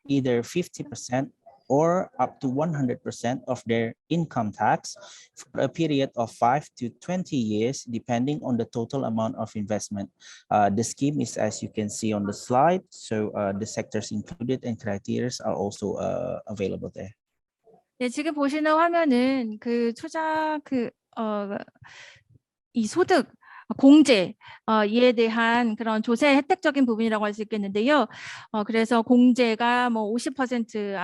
Either 50% or up to 100% of their income tax for a period of 5 to 20 years, depending on the total amount of investment. The scheme is as you can see on the slide. So the sectors included and criteria are also available there. 네, 지금 보시는 화면은 그 투자 이 소득 공제 이에 대한 그런 조세 혜택적인 부분이라고 할 수 있겠는데요. 그래서 공제가 50%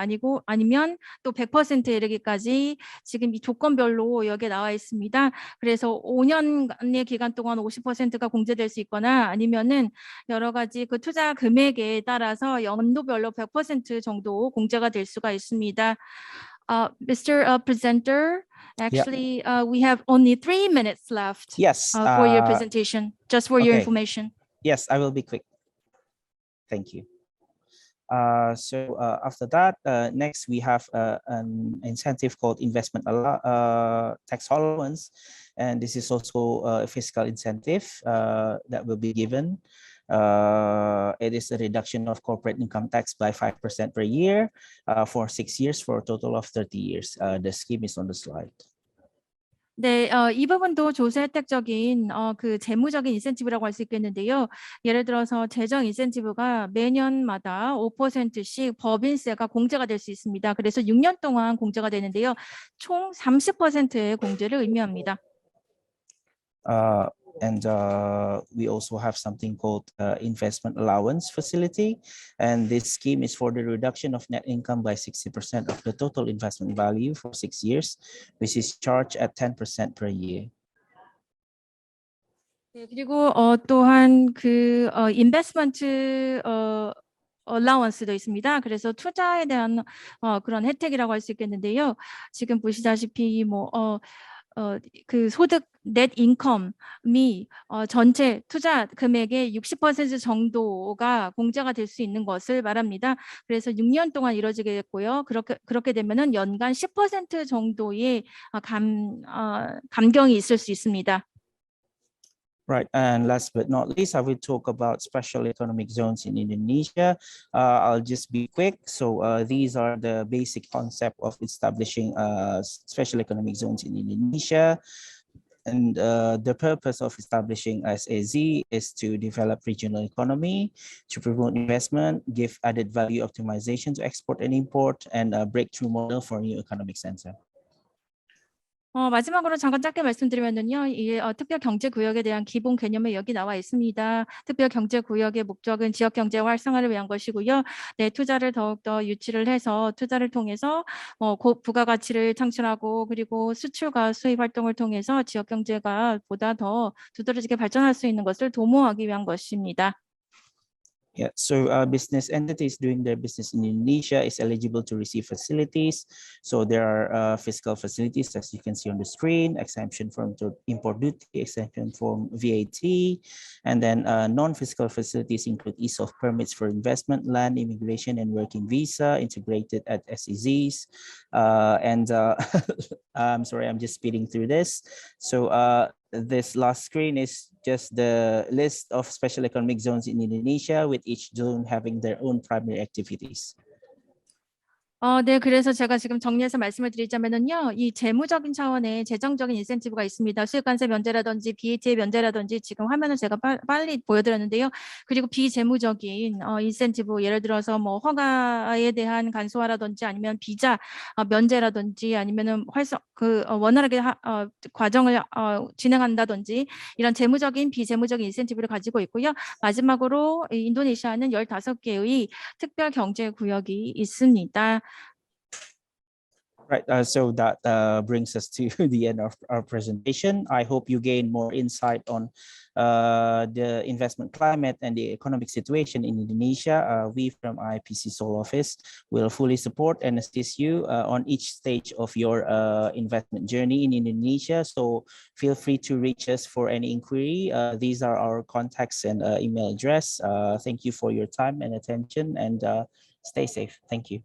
아니면 또 100%에 이르기까지 지금 이 조건별로 여기에 나와 있습니다. 그래서 5년의 기간 동안 50%가 공제될 수 있거나 아니면은 여러 가지 그 투자 금액에 따라서 연도별로 100% 정도 공제가 될 수가 있습니다. Mr. Presenter, actually, we have only 3 minutes left. Yes. For your presentation, just for your information. Yes, I will be quick. Thank you. So after that, next we have an incentive called investment tax allowance, and this is also a fiscal incentive that will be given. It is a reduction of corporate income tax by 5% per year for 6 years for a total of 30 years. The scheme is on the slide. 네, 이 부분도 조세 혜택적인 그 재무적인 인센티브라고 할 수 있겠는데요. 예를 들어서 재정 인센티브가 매년마다 5%씩 법인세가 공제가 될 수 있습니다. 그래서 6년 동안 공제가 되는데요. 총 30%의 공제를 의미합니다. And we also have something called investment allowance facility. And this scheme is for the reduction of net income by 60% of the total investment value for 6 years, which is charged at 10% per year. 네, 그리고 또한 그 인베스트먼트 어라운스도 있습니다. 그래서 투자에 대한 그런 혜택이라고 할 수 있겠는데요. 지금 보시다시피 그 소득 넷 인컴이 전체 투자 금액의 60% 정도가 공제가 될 수 있는 것을 말합니다. 그래서 6년 동안 이루어지겠고요. 그렇게 되면은 연간 10% 정도의 감경이 있을 수 있습니다. Right, and last but not least, I will talk about special economic zones in Indonesia. I'll just be quick. So these are the basic concept of establishing special economic zones in Indonesia. And the purpose of establishing SAZ is to develop regional economy, to promote investment, give added value optimization to export and import, and a breakthrough model for new economic center. 마지막으로 잠깐 짧게 말씀드리면은요, 이 특별경제구역에 대한 기본 개념이 여기 나와 있습니다. 특별경제구역의 목적은 지역경제 활성화를 위한 것이고요. 네, 투자를 더욱더 유치를 해서 투자를 통해서 부가가치를 창출하고 그리고 수출과 수입 활동을 통해서 지역경제가 보다 더 두드러지게 발전할 수 있는 것을 도모하기 위한 것입니다. Yeah, so business entities doing their business in Indonesia is eligible to receive facilities. So there are fiscal facilities, as you can see on the screen, exemption from import duty, exemption from VAT, and then non-fiscal facilities include ease of permits for investment, land, immigration, and working visa integrated at SEZs. I'm sorry, I'm just speeding through this. So this last screen is just the list of special economic zones in Indonesia, with each zone having their own primary activities. 네, 그래서 제가 지금 정리해서 말씀을 드리자면은요, 이 재무적인 차원의 재정적인 인센티브가 있습니다. 수익관세 면제라든지 VAT 면제라든지 지금 화면을 제가 빨리 보여드렸는데요. 그리고 비재무적인 인센티브, 예를 들어서 뭐 허가에 대한 간소화라든지 아니면 비자 면제라든지 아니면은 원활하게 과정을 진행한다든지 이런 재무적인 비재무적인 인센티브를 가지고 있고요. 마지막으로 인도네시아는 15개의 특별 경제 구역이 있습니다. Right, so that brings us to the end of our presentation. I hope you gain more insight on the investment climate and the economic situation in Indonesia. We from IPC Seoul office will fully support and assist you on each stage of your investment journey in Indonesia. So feel free to reach us for any inquiry. These are our contacts and email address. Thank you for your time and attention, and stay safe. Thank you.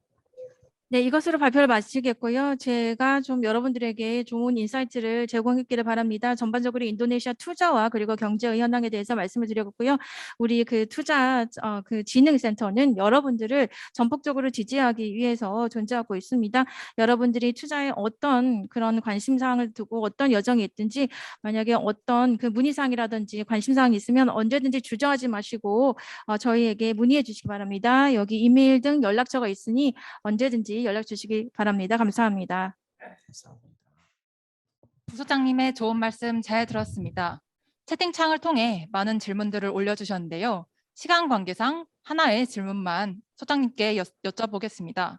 네, 이것으로 발표를 마치겠고요. 제가 좀 여러분들에게 좋은 인사이트를 제공했기를 바랍니다. 전반적으로 인도네시아 투자와 그리고 경제의 현황에 대해서 말씀을 드렸고요. 우리 그 투자 그 진흥센터는 여러분들을 전폭적으로 지지하기 위해서 존재하고 있습니다. 여러분들이 투자에 어떤 그런 관심사항을 두고 어떤 여정이 있든지 만약에 어떤 그 문의사항이라든지 관심사항이 있으면 언제든지 주저하지 마시고 저희에게 문의해 주시기 바랍니다. 여기 이메일 등 연락처가 있으니 언제든지 연락 주시기 바랍니다. 감사합니다. 부소장님의 좋은 말씀 잘 들었습니다. 채팅창을 통해 많은 질문들을 올려주셨는데요. 시간 관계상 하나의 질문만 소장님께 여쭤보겠습니다.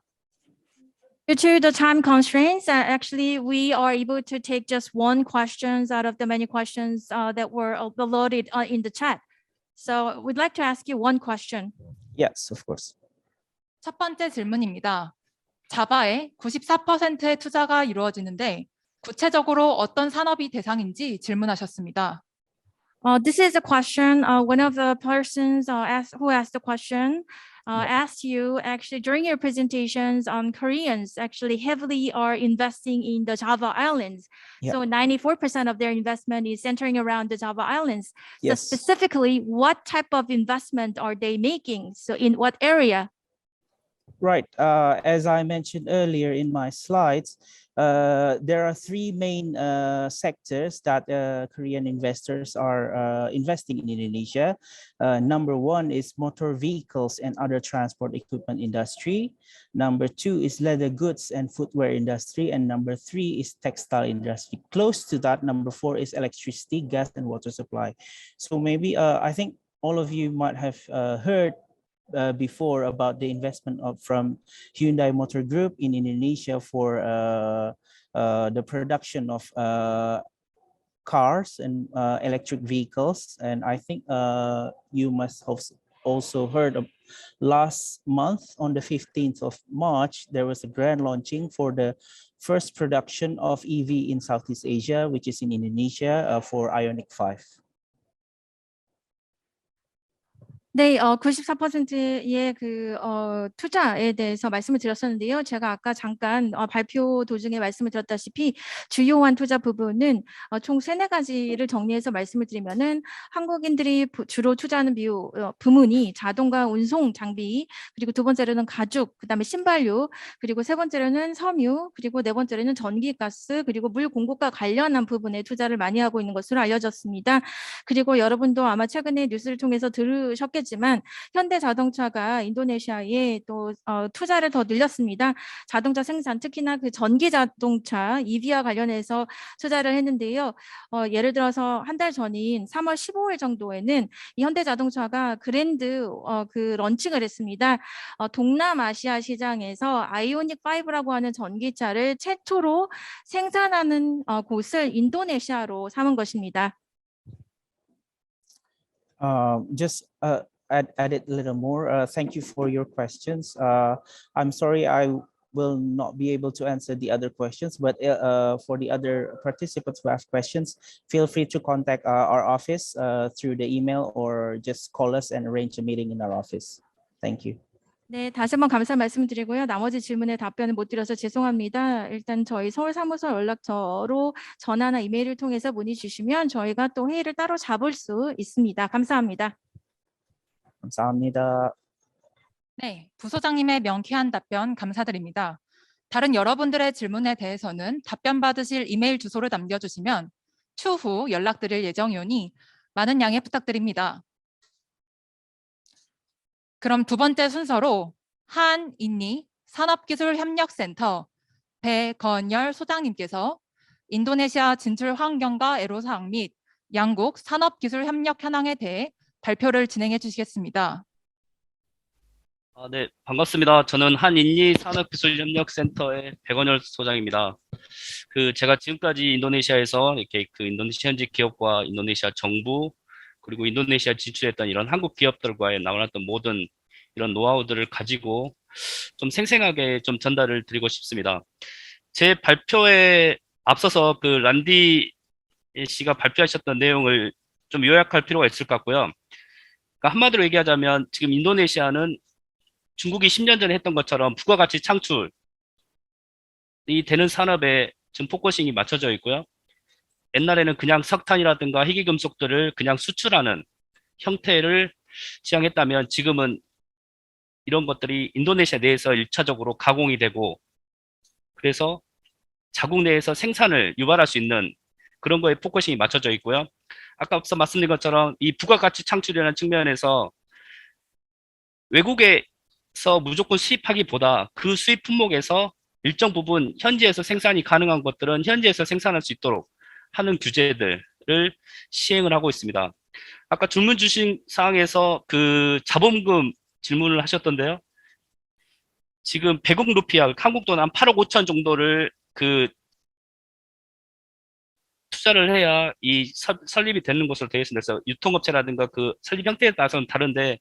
Due to the time constraints, actually we are able to take just one questions out of the many questions that were uploaded in the chat. So we'd like to ask you one question. Yes, of course. 첫 번째 질문입니다. 자바의 94%의 투자가 이루어지는데 구체적으로 어떤 산업이 대상인지 질문하셨습니다. This is a question. One of the persons who asked the question asked you actually during your presentations, Koreans actually heavily are investing in the Java Islands. Yeah. So 94% of their investment is centering around the Java Islands. Yes. So specifically, what type of investment are they making? So in what area? Right. As I mentioned earlier in my slides, there are three main sectors that Korean investors are investing in Indonesia. Number one is motor vehicles and other transport equipment industry. Number two is leather goods and footwear industry. And number three is textile industry. Close to that, number four is electricity, gas, and water supply. So maybe I think all of you might have heard before about the investment from Hyundai Motor Group in Indonesia for the production of cars and electric vehicles. And I think you must have also heard of last month on the 15th of March, there was a grand launching for the first production of EV in Southeast Asia, which is in Indonesia for Ioniq 5. 네, 94%의 투자에 대해서 말씀을 드렸었는데요. 제가 아까 잠깐 발표 도중에 말씀을 드렸다시피 주요한 투자 부분은 총 3-4가지를 정리해서 말씀을 드리면은 한국인들이 주로 투자하는 부문이 자동과 운송 장비, 그리고 두 번째로는 가죽, 그다음에 신발류, 그리고 세 번째로는 섬유, 그리고 네 번째로는 전기가스, 그리고 물 공급과 관련한 부분에 투자를 많이 하고 있는 것으로 알려졌습니다. 그리고 여러분도 아마 최근에 뉴스를 통해서 들으셨겠지만 현대자동차가 인도네시아에 또 투자를 더 늘렸습니다. 자동차 생산, 특히나 그 전기 자동차 EV와 관련해서 투자를 했는데요. 예를 들어서 한 달 전인 3월 15일 정도에는 이 현대자동차가 그랜드 런칭을 했습니다. 동남아시아 시장에서 아이오닉 5라고 하는 전기차를 최초로 생산하는 곳을 인도네시아로 삼은 것입니다. Just add it a little more. Thank you for your questions. I'm sorry I will not be able to answer the other questions, but for the other participants who have questions, feel free to contact our office through the email or just call us and arrange a meeting in our office. Thank you. 네, 다시 한번 감사 말씀드리고요. 나머지 질문에 답변을 못 드려서 죄송합니다. 일단 저희 서울 사무소 연락처로 전화나 이메일을 통해서 문의 주시면 저희가 또 회의를 따로 잡을 수 있습니다. 감사합니다. 감사합니다. 네, 부소장님의 명쾌한 답변 감사드립니다. 다른 여러분들의 질문에 대해서는 답변 받으실 이메일 주소를 남겨주시면 추후 연락드릴 예정이오니 많은 양해 부탁드립니다. 그럼 두 번째 순서로 한인니 산업기술협력센터 배건열 소장님께서 인도네시아 진출 환경과 애로사항 및 양국 산업기술협력 현황에 대해 발표를 진행해 주시겠습니다. 네, 반갑습니다. 저는 한인니 산업기술협력센터의 백원열 소장입니다. 제가 지금까지 인도네시아에서 이렇게 인도네시아 현지 기업과 인도네시아 정부 그리고 인도네시아 진출했던 이런 한국 기업들과의 나눴던 모든 이런 노하우들을 가지고 좀 생생하게 좀 전달을 드리고 싶습니다. 제 발표에 앞서서 란디 씨가 발표하셨던 내용을 좀 요약할 필요가 있을 것 같고요. 그러니까 한마디로 얘기하자면 지금 인도네시아는 중국이 10년 전에 했던 것처럼 부가가치 창출이 되는 산업에 지금 포커싱이 맞춰져 있고요. 옛날에는 그냥 석탄이라든가 희귀금속들을 그냥 수출하는 형태를 지향했다면 지금은 이런 것들이 인도네시아 내에서 1차적으로 가공이 되고 그래서 자국 내에서 생산을 유발할 수 있는 그런 거에 포커싱이 맞춰져 있고요. 아까 앞서 말씀드린 것처럼 이 부가가치 창출이라는 측면에서 외국에서 무조건 수입하기보다 그 수입 품목에서 일정 부분 현지에서 생산이 가능한 것들은 현지에서 생산할 수 있도록 하는 규제들을 시행을 하고 있습니다. 아까 질문 주신 사항에서 자본금 질문을 하셨던데요. 지금 배국 루피아, 한국 돈 한 8억 5천 정도를 투자를 해야 이 설립이 되는 것으로 되어 있습니다. 그래서 유통업체라든가 설립 형태에 따라서는 다른데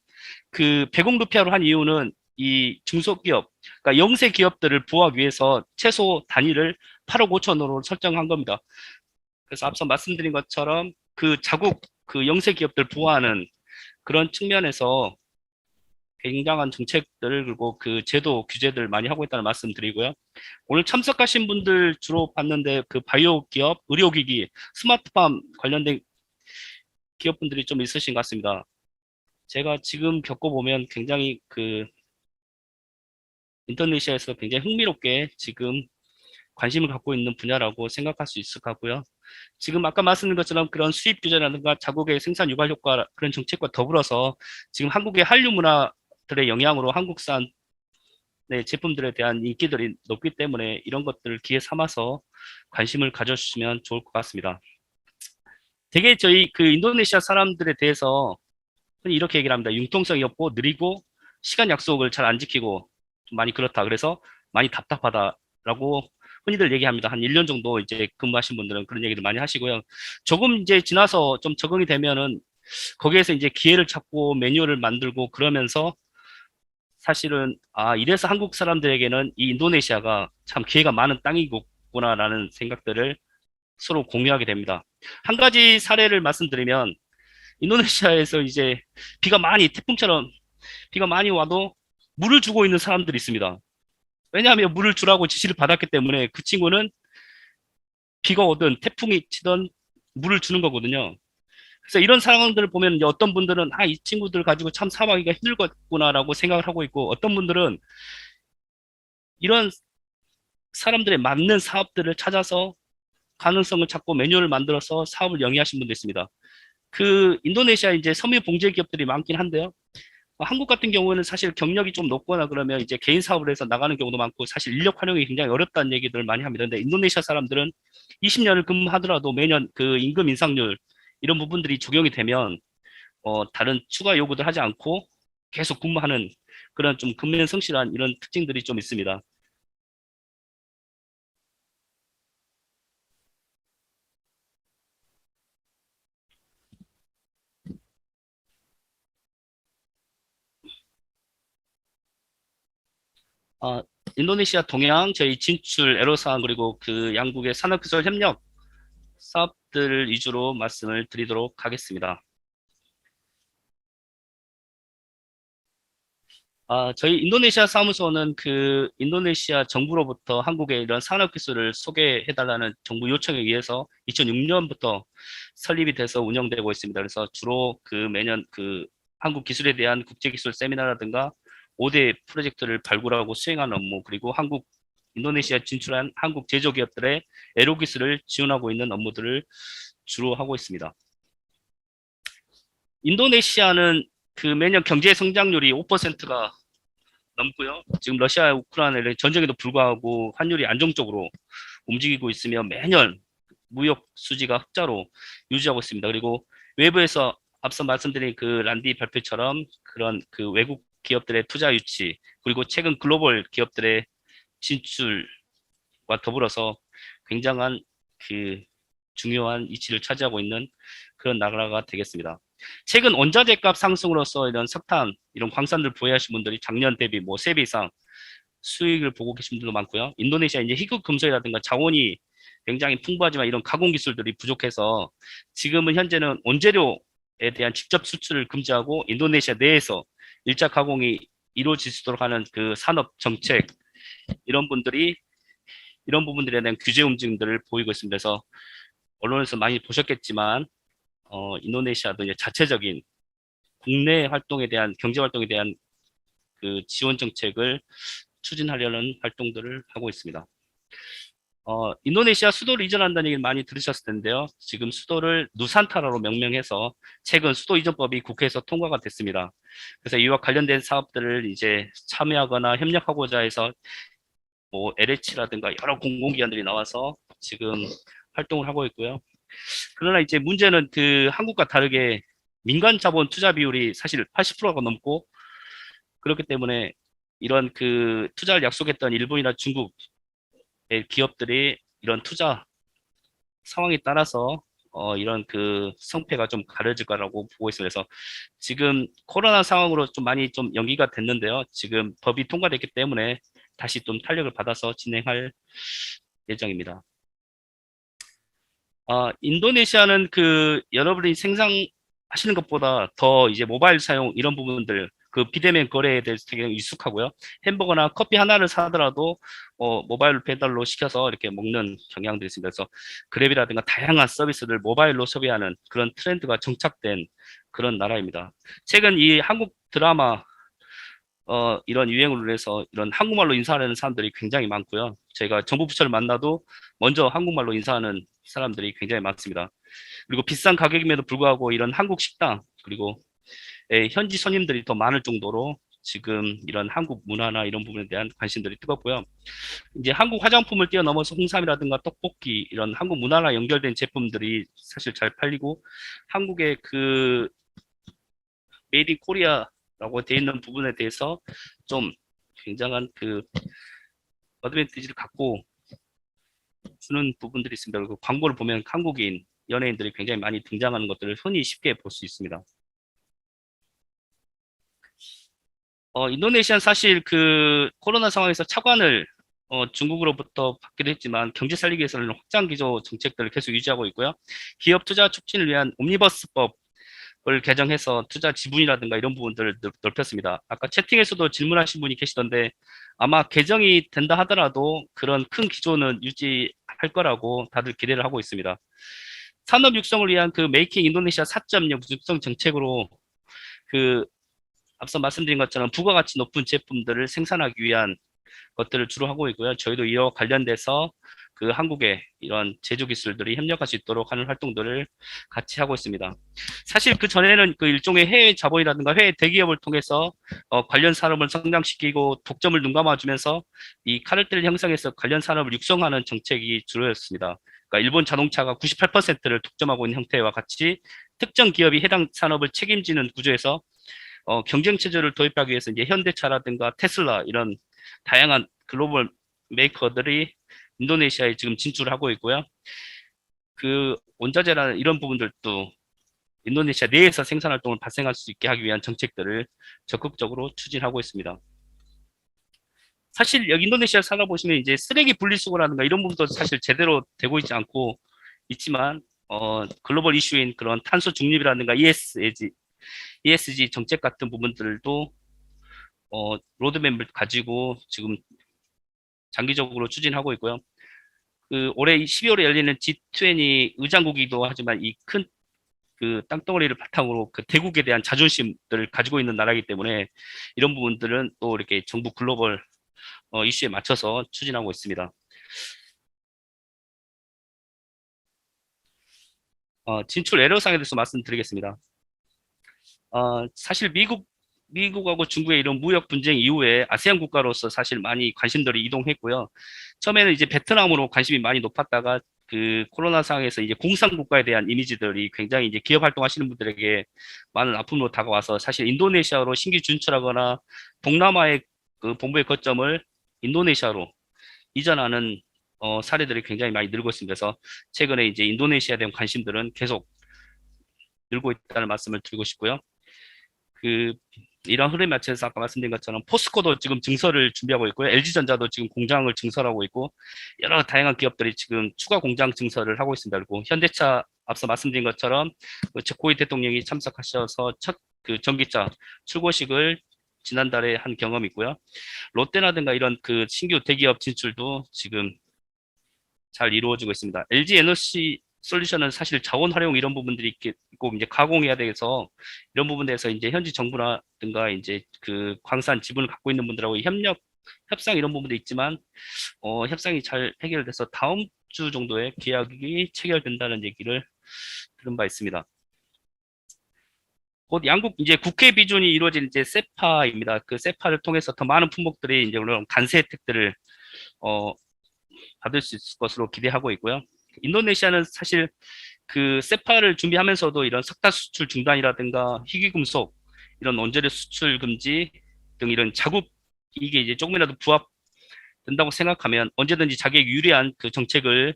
배국 루피아로 한 이유는 이 중소기업, 그러니까 영세 기업들을 보호하기 위해서 최소 단위를 8억 5천으로 설정한 겁니다. 그래서 앞서 말씀드린 것처럼 자국 영세 기업들 보호하는 그런 측면에서 굉장한 정책들 그리고 제도 규제들 많이 하고 있다는 말씀 드리고요. 오늘 참석하신 분들 주로 봤는데 바이오 기업, 의료기기, 스마트팜 관련된 기업분들이 좀 있으신 것 같습니다. 제가 지금 겪어보면 굉장히 인도네시아에서 굉장히 흥미롭게 지금 관심을 갖고 있는 분야라고 생각할 수 있을 것 같고요. 지금 아까 말씀드린 것처럼 그런 수입 규제라든가 자국의 생산 유발 효과 그런 정책과 더불어서 지금 한국의 한류 문화들의 영향으로 한국산 제품들에 대한 인기들이 높기 때문에 이런 것들을 기회 삼아서 관심을 가져주시면 좋을 것 같습니다. 되게 저희 그 인도네시아 사람들에 대해서 흔히 이렇게 얘기를 합니다. 융통성이 없고 느리고 시간 약속을 잘 안 지키고 좀 많이 그렇다. 그래서 많이 답답하다라고 흔히들 얘기합니다. 한 1년 정도 이제 근무하신 분들은 그런 얘기를 많이 하시고요. 조금 이제 지나서 좀 적응이 되면은 거기에서 이제 기회를 찾고 매뉴얼을 만들고 그러면서 사실은 이래서 한국 사람들에게는 이 인도네시아가 참 기회가 많은 땅이구나라는 생각들을 서로 공유하게 됩니다. 한 가지 사례를 말씀드리면 인도네시아에서 이제 태풍처럼 비가 많이 와도 물을 주고 있는 사람들이 있습니다. 왜냐하면 물을 주라고 지시를 받았기 때문에 그 친구는 비가 오든 태풍이 치든 물을 주는 거거든요. 그래서 이런 상황들을 보면 이제 어떤 분들은 이 친구들 가지고 참 사망하기가 힘들겠구나라고 생각을 하고 있고, 어떤 분들은 이런 사람들에 맞는 사업들을 찾아서 가능성을 찾고 매뉴얼을 만들어서 사업을 영위하신 분도 있습니다. 그 인도네시아 이제 섬유 봉제 기업들이 많긴 한데요. 한국 같은 경우에는 사실 경력이 좀 높거나 그러면 이제 개인 사업을 해서 나가는 경우도 많고 사실 인력 활용이 굉장히 어렵다는 얘기들을 많이 합니다. 근데 인도네시아 사람들은 20년을 근무하더라도 매년 그 임금 인상률 이런 부분들이 적용이 되면 다른 추가 요구들 하지 않고 계속 근무하는 그런 좀 근면성실한 이런 특징들이 좀 있습니다. 인도네시아 동양 저희 진출 애로사항 그리고 그 양국의 산업기술 협력 사업들 위주로 말씀을 드리도록 하겠습니다. 저희 인도네시아 사무소는 그 인도네시아 정부로부터 한국의 이런 산업기술을 소개해달라는 정부 요청에 의해서 2006년부터 설립이 돼서 운영되고 있습니다. 그래서 주로 그 매년 그 한국 기술에 대한 국제기술 세미나라든가 5대 프로젝트를 발굴하고 수행하는 업무, 그리고 인도네시아 진출한 한국 제조기업들의 애로 기술을 지원하고 있는 업무들을 주로 하고 있습니다. 인도네시아는 그 매년 경제 성장률이 5%가 넘고요. 지금 러시아 우크라이나 전쟁에도 불구하고 환율이 안정적으로 움직이고 있으며 매년 무역 수지가 흑자로 유지하고 있습니다. 그리고 외부에서 앞서 말씀드린 그 란디 발표처럼 그런 그 외국 기업들의 투자 유치, 그리고 최근 글로벌 기업들의 진출과 더불어서 굉장한 그 중요한 위치를 차지하고 있는 그런 나라가 되겠습니다. 최근 원자재 값 상승으로서 이런 석탄, 이런 광산들 보유하신 분들이 작년 대비 뭐 3배 이상 수익을 보고 계신 분들도 많고요. 인도네시아 이제 희귀 금속이라든가 자원이 굉장히 풍부하지만 이런 가공 기술들이 부족해서 지금은 현재는 원재료에 대한 직접 수출을 금지하고 인도네시아 내에서 1차 가공이 이루어질 수 있도록 하는 그 산업 정책, 이런 부분들에 대한 규제 움직임들을 보이고 있습니다. 그래서 언론에서 많이 보셨겠지만 인도네시아도 이제 자체적인 국내 활동에 대한, 경제 활동에 대한 그 지원 정책을 추진하려는 활동들을 하고 있습니다. 인도네시아 수도를 이전한다는 얘기를 많이 들으셨을 텐데요. 지금 수도를 누산타라로 명명해서 최근 수도 이전법이 국회에서 통과가 됐습니다. 그래서 이와 관련된 사업들을 이제 참여하거나 협력하고자 해서 뭐 LH라든가 여러 공공기관들이 나와서 지금 활동을 하고 있고요. 그러나 이제 문제는 그 한국과 다르게 민간 자본 투자 비율이 사실 80%가 넘고, 그렇기 때문에 이런 그 투자를 약속했던 일본이나 중국의 기업들이 이런 투자 상황에 따라서 이런 그 성패가 좀 가려질 거라고 보고 있어요. 그래서 지금 코로나 상황으로 좀 많이 좀 연기가 됐는데요. 지금 법이 통과됐기 때문에 다시 좀 탄력을 받아서 진행할 예정입니다. 인도네시아는 그 여러분이 생산하시는 것보다 더 이제 모바일 사용 이런 부분들, 그 비대면 거래에 대해서 되게 익숙하고요. 햄버거나 커피 하나를 사더라도 모바일 배달로 시켜서 이렇게 먹는 경향들이 있습니다. 그래서 그랩이라든가 다양한 서비스를 모바일로 소비하는 그런 트렌드가 정착된 그런 나라입니다. 최근 이 한국 드라마 이런 유행으로 인해서 이런 한국말로 인사하는 사람들이 굉장히 많고요. 저희가 정부 부처를 만나도 먼저 한국말로 인사하는 사람들이 굉장히 많습니다. 그리고 비싼 가격임에도 불구하고 이런 한국 식당 그리고 현지 손님들이 더 많을 정도로 지금 이런 한국 문화나 이런 부분에 대한 관심들이 뜨겁고요. 이제 한국 화장품을 뛰어넘어서 홍삼이라든가 떡볶이 이런 한국 문화랑 연결된 제품들이 사실 잘 팔리고 한국의 그 메이드 인 코리아라고 되어 있는 부분에 대해서 좀 굉장한 그 어드밴티지를 갖고 주는 부분들이 있습니다. 그리고 광고를 보면 한국인 연예인들이 굉장히 많이 등장하는 것들을 흔히 쉽게 볼 수 있습니다. 인도네시아는 사실 그 코로나 상황에서 차관을 중국으로부터 받기도 했지만 경제 살리기 위해서는 확장 기조 정책들을 계속 유지하고 있고요. 기업 투자 촉진을 위한 옴니버스법을 개정해서 투자 지분이라든가 이런 부분들을 넓혔습니다. 아까 채팅에서도 질문하신 분이 계시던데 아마 개정이 된다 하더라도 그런 큰 기조는 유지할 거라고 다들 기대를 하고 있습니다. 산업 육성을 위한 그 메이킹 인도네시아 4.0 육성 정책으로 그 앞서 말씀드린 것처럼 부가가치 높은 제품들을 생산하기 위한 것들을 주로 하고 있고요. 저희도 이와 관련돼서 그 한국의 이런 제조 기술들이 협력할 수 있도록 하는 활동들을 같이 하고 있습니다. 사실 그 전에는 그 일종의 해외 자본이라든가 해외 대기업을 통해서 관련 산업을 성장시키고 독점을 눈감아주면서 이 카르텔을 형성해서 관련 산업을 육성하는 정책이 주로였습니다. 그러니까 일본 자동차가 98%를 독점하고 있는 형태와 같이 특정 기업이 해당 산업을 책임지는 구조에서 경쟁 체제를 도입하기 위해서 이제 현대차라든가 테슬라 이런 다양한 글로벌 메이커들이 인도네시아에 지금 진출을 하고 있고요. 그 원자재라는 이런 부분들도 인도네시아 내에서 생산 활동을 발생할 수 있게 하기 위한 정책들을 적극적으로 추진하고 있습니다. 사실 여기 인도네시아 살아보시면 이제 쓰레기 분리수거라든가 이런 부분도 사실 제대로 되고 있지 않고 있지만 글로벌 이슈인 그런 탄소 중립이라든가 ESG 정책 같은 부분들도 로드맵을 가지고 지금 장기적으로 추진하고 있고요. 그 올해 12월에 열리는 G20 의장국이기도 하지만 이 큰 그 땅덩어리를 바탕으로 그 대국에 대한 자존심들을 가지고 있는 나라이기 때문에 이런 부분들은 또 이렇게 정부 글로벌 이슈에 맞춰서 추진하고 있습니다. 진출 애로사항에 대해서 말씀드리겠습니다. 사실 미국하고 중국의 이런 무역 분쟁 이후에 아세안 국가로서 사실 많이 관심들이 이동했고요. 처음에는 이제 베트남으로 관심이 많이 높았다가 그 코로나 상황에서 이제 공산 국가에 대한 이미지들이 굉장히 이제 기업 활동하시는 분들에게 많은 아픔으로 다가와서 사실 인도네시아로 신규 진출하거나 동남아의 그 본부의 거점을 인도네시아로 이전하는 사례들이 굉장히 많이 늘고 있습니다. 그래서 최근에 이제 인도네시아에 대한 관심들은 계속 늘고 있다는 말씀을 드리고 싶고요. 이런 흐름에 맞춰서 아까 말씀드린 것처럼 포스코도 지금 증설을 준비하고 있고요. LG전자도 지금 공장을 증설하고 있고 여러 다양한 기업들이 지금 추가 공장 증설을 하고 있습니다. 그리고 현대차 앞서 말씀드린 것처럼 고이 대통령이 참석하셔서 첫 그 전기차 출고식을 지난달에 한 경험이 있고요. 롯데라든가 이런 그 신규 대기업 진출도 지금 잘 이루어지고 있습니다. LG 에너지 솔루션은 사실 자원 활용 이런 부분들이 있고 이제 가공해야 돼서 이런 부분에서 이제 현지 정부라든가 이제 그 광산 지분을 갖고 있는 분들하고 협상 이런 부분도 있지만 협상이 잘 해결돼서 다음 주 정도에 계약이 체결된다는 얘기를 들은 바 있습니다. 곧 양국 이제 국회 비준이 이루어진 이제 세파입니다. 그 세파를 통해서 더 많은 품목들이 이제 물론 관세 혜택들을 받을 수 있을 것으로 기대하고 있고요. 인도네시아는 사실 그 세파를 준비하면서도 이런 석탄 수출 중단이라든가 희귀금속 이런 원재료 수출 금지 등 이런 자국 이게 이제 조금이라도 부합된다고 생각하면 언제든지 자기에게 유리한 그 정책을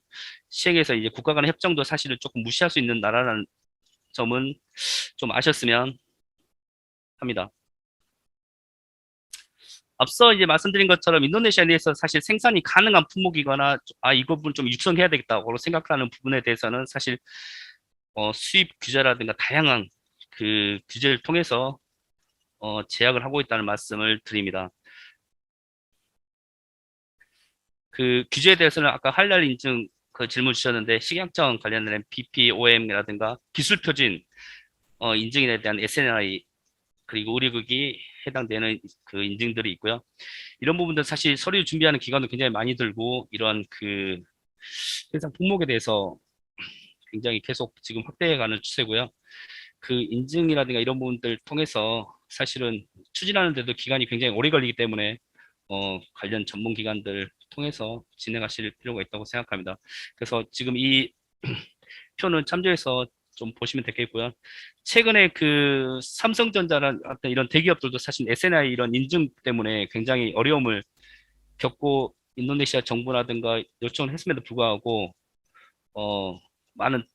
시행해서 이제 국가 간의 협정도 사실은 조금 무시할 수 있는 나라라는 점은 좀 아셨으면 합니다. 앞서 이제 말씀드린 것처럼 인도네시아 내에서 사실 생산이 가능한 품목이거나 이 부분 좀 육성해야 되겠다고 생각하는 부분에 대해서는 사실 수입 규제라든가 다양한 그 규제를 통해서 제약을 하고 있다는 말씀을 드립니다. 그 규제에 대해서는 아까 할랄 인증 그 질문 주셨는데 식약청 관련된 BPOM이라든가 기술 표준 인증에 대한 SNI 그리고 의료국이 해당되는 그 인증들이 있고요. 이런 부분들 사실 서류 준비하는 기간도 굉장히 많이 들고 이런 그 회사 품목에 대해서 굉장히 계속 지금 확대해가는 추세고요. 그 인증이라든가 이런 부분들 통해서 사실은 추진하는데도 기간이 굉장히 오래 걸리기 때문에 관련 전문 기관들 통해서 진행하실 필요가 있다고 생각합니다. 그래서 지금 이 표는 참조해서 좀 보시면 되겠고요. 최근에 그 삼성전자란 어떤 이런 대기업들도 사실 SNI 이런 인증 때문에 굉장히 어려움을 겪고 인도네시아 정부라든가 요청을 했음에도 불구하고 많은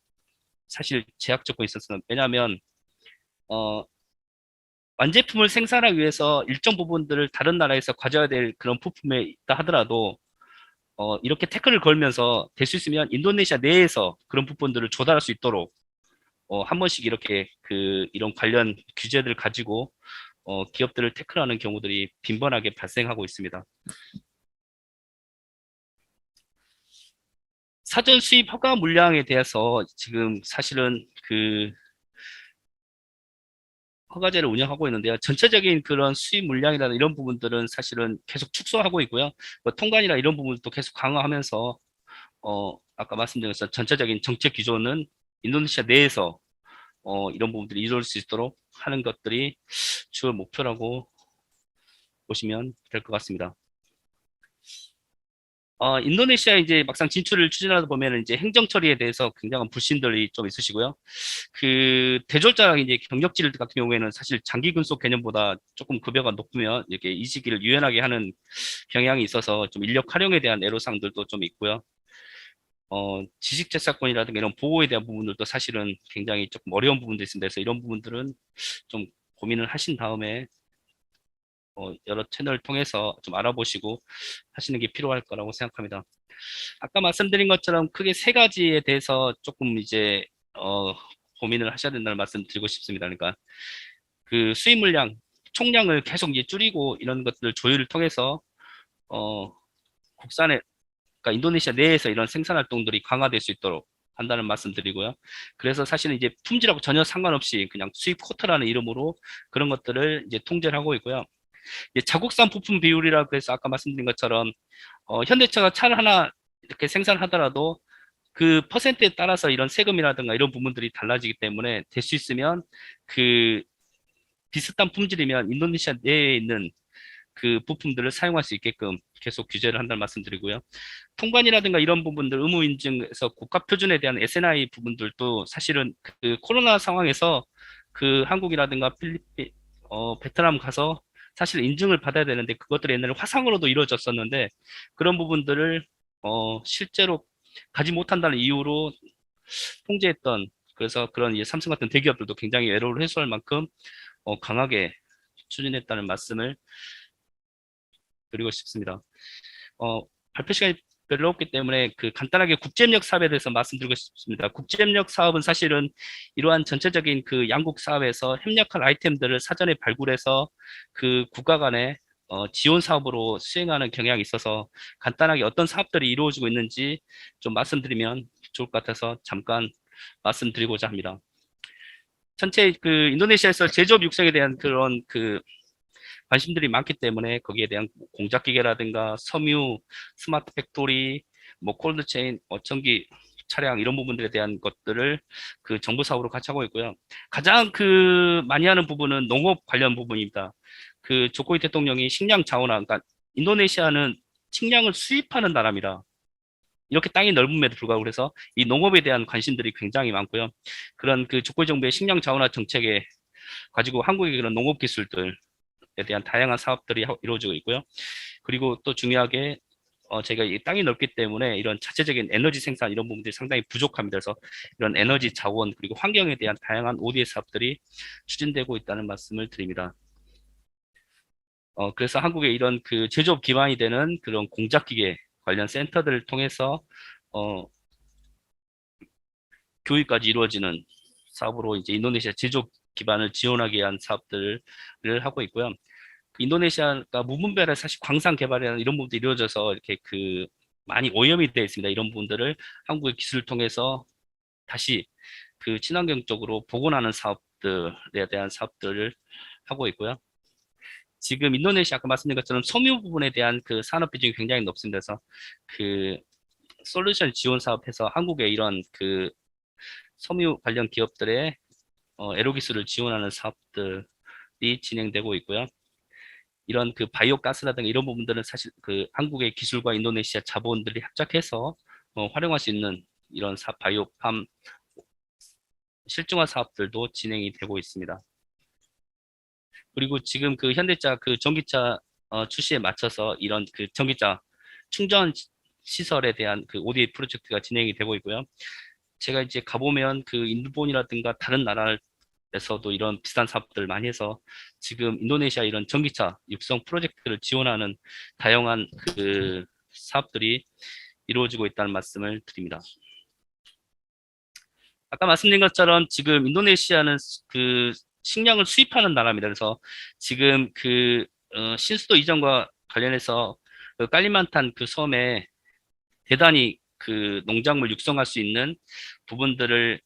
사실 제약 조건이 있었어요. 왜냐하면 완제품을 생산하기 위해서 일정 부분들을 다른 나라에서 가져야 될 그런 부품에 있다 하더라도 이렇게 태클을 걸면서 될 수 있으면 인도네시아 내에서 그런 부분들을 조달할 수 있도록 한 번씩 이렇게 이런 관련 규제들 가지고 기업들을 태클하는 경우들이 빈번하게 발생하고 있습니다. 사전 수입 허가 물량에 대해서 지금 사실은 허가제를 운영하고 있는데요. 전체적인 그런 수입 물량이나 이런 부분들은 사실은 계속 축소하고 있고요. 뭐 통관이나 이런 부분도 계속 강화하면서 아까 말씀드린 것처럼 전체적인 정책 기조는 인도네시아 내에서 이런 부분들이 이루어질 수 있도록 하는 것들이 주요 목표라고 보시면 될 것 같습니다. 인도네시아 이제 막상 진출을 추진하다 보면 이제 행정 처리에 대해서 굉장한 불신들이 좀 있으시고요. 그 대졸자랑 이제 경력직 같은 경우에는 사실 장기 근속 개념보다 조금 급여가 높으면 이렇게 이 시기를 유연하게 하는 경향이 있어서 좀 인력 활용에 대한 애로사항들도 좀 있고요. 지식재산권이라든가 이런 보호에 대한 부분들도 사실은 굉장히 조금 어려운 부분도 있습니다. 그래서 이런 부분들은 좀 고민을 하신 다음에 여러 채널을 통해서 좀 알아보시고 하시는 게 필요할 거라고 생각합니다. 아까 말씀드린 것처럼 크게 세 가지에 대해서 조금 이제 고민을 하셔야 된다는 말씀 드리고 싶습니다. 그러니까 그 수입 물량, 총량을 계속 이제 줄이고 이런 것들을 조율을 통해서 국산에 그러니까 인도네시아 내에서 이런 생산 활동들이 강화될 수 있도록 한다는 말씀 드리고요. 그래서 사실은 이제 품질하고 전혀 상관없이 그냥 수입 쿼터라는 이름으로 그런 것들을 이제 통제를 하고 있고요. 자국산 부품 비율이라고 해서 아까 말씀드린 것처럼 현대차가 차를 하나 이렇게 생산하더라도 그 퍼센트에 따라서 이런 세금이라든가 이런 부분들이 달라지기 때문에 될 수 있으면 그 비슷한 품질이면 인도네시아 내에 있는 그 부품들을 사용할 수 있게끔 계속 규제를 한다는 말씀드리고요. 통관이라든가 이런 부분들 의무 인증에서 국가 표준에 대한 SNI 부분들도 사실은 그 코로나 상황에서 그 한국이라든가 필리핀, 베트남 가서 사실 인증을 받아야 되는데 그것들이 옛날에 화상으로도 이루어졌었는데 그런 부분들을 실제로 가지 못한다는 이유로 통제했던 그래서 그런 이제 삼성 같은 대기업들도 굉장히 애로를 해소할 만큼 강하게 추진했다는 말씀을 드리고 싶습니다. 발표 시간이 별로 없기 때문에 그 간단하게 국제협력 사업에 대해서 말씀드리고 싶습니다. 국제협력 사업은 사실은 이러한 전체적인 그 양국 사업에서 협력할 아이템들을 사전에 발굴해서 그 국가 간의 지원 사업으로 수행하는 경향이 있어서 간단하게 어떤 사업들이 이루어지고 있는지 좀 말씀드리면 좋을 것 같아서 잠깐 말씀드리고자 합니다. 전체 그 인도네시아에서 제조업 육성에 대한 그런 그 관심들이 많기 때문에 거기에 대한 공작 기계라든가 섬유, 스마트 팩토리, 뭐 콜드체인, 전기 차량 이런 부분들에 대한 것들을 그 정부 사업으로 같이 하고 있고요. 가장 그 많이 하는 부분은 농업 관련 부분입니다. 그 조코이 대통령이 식량 자원화, 그러니까 인도네시아는 식량을 수입하는 나라입니다. 이렇게 땅이 넓음에도 불구하고 그래서 이 농업에 대한 관심들이 굉장히 많고요. 그런 그 조코이 정부의 식량 자원화 정책에 가지고 한국의 그런 농업 기술들에 대한 다양한 사업들이 이루어지고 있고요. 그리고 또 중요하게 저희가 이 땅이 넓기 때문에 이런 자체적인 에너지 생산 이런 부분들이 상당히 부족합니다. 그래서 이런 에너지 자원 그리고 환경에 대한 다양한 ODS 사업들이 추진되고 있다는 말씀을 드립니다. 그래서 한국의 이런 그 제조업 기반이 되는 그런 공작기계 관련 센터들을 통해서 교육까지 이루어지는 사업으로 이제 인도네시아 제조업 기반을 지원하기 위한 사업들을 하고 있고요. 인도네시아가 무분별한 사실 광산 개발이나 이런 부분들이 이루어져서 이렇게 그 많이 오염이 되어 있습니다. 이런 부분들을 한국의 기술을 통해서 다시 그 친환경 쪽으로 복원하는 사업들에 대한 사업들을 하고 있고요. 지금 인도네시아 아까 말씀드린 것처럼 섬유 부분에 대한 그 산업 비중이 굉장히 높습니다. 그래서 그 솔루션 지원 사업에서 한국의 이런 그 섬유 관련 기업들의 에로 기술을 지원하는 사업들이 진행되고 있고요. 이런 그 바이오 가스라든가 이런 부분들은 사실 그 한국의 기술과 인도네시아 자본들이 합작해서 활용할 수 있는 이런 바이오팜 실증화 사업들도 진행이 되고 있습니다. 그리고 지금 그 현대차 그 전기차 출시에 맞춰서 이런 그 전기차 충전 시설에 대한 그 ODA 프로젝트가 진행이 되고 있고요. 제가 이제 가보면 그 일본이라든가 다른 나라에서도 이런 비슷한 사업들을 많이 해서 지금 인도네시아 이런 전기차 육성 프로젝트를 지원하는 다양한 그 사업들이 이루어지고 있다는 말씀을 드립니다. 아까 말씀드린 것처럼 지금 인도네시아는 그 식량을 수입하는 나라입니다. 그래서 지금 그 신수도 이전과 관련해서 그 깔리만탄 그 섬에 대단히 그 농작물 육성할 수 있는 부분들을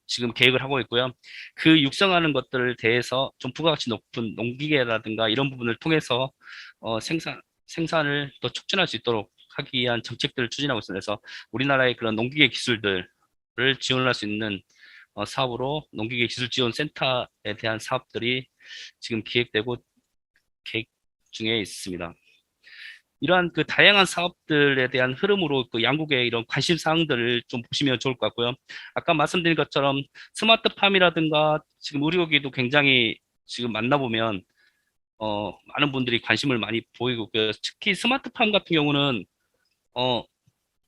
지금 계획을 하고 있고요. 그 육성하는 것들을 대해서 좀 부가가치 높은 농기계라든가 이런 부분을 통해서 생산을 더 촉진할 수 있도록 하기 위한 정책들을 추진하고 있습니다. 그래서 우리나라의 그런 농기계 기술들을 지원할 수 있는 사업으로 농기계 기술 지원 센터에 대한 사업들이 지금 기획되고 계획 중에 있습니다. 이러한 그 다양한 사업들에 대한 흐름으로 그 양국의 이런 관심 사항들을 좀 보시면 좋을 것 같고요. 아까 말씀드린 것처럼 스마트팜이라든가 지금 의료기도 굉장히 지금 만나보면 많은 분들이 관심을 많이 보이고 있고요. 특히 스마트팜 같은 경우는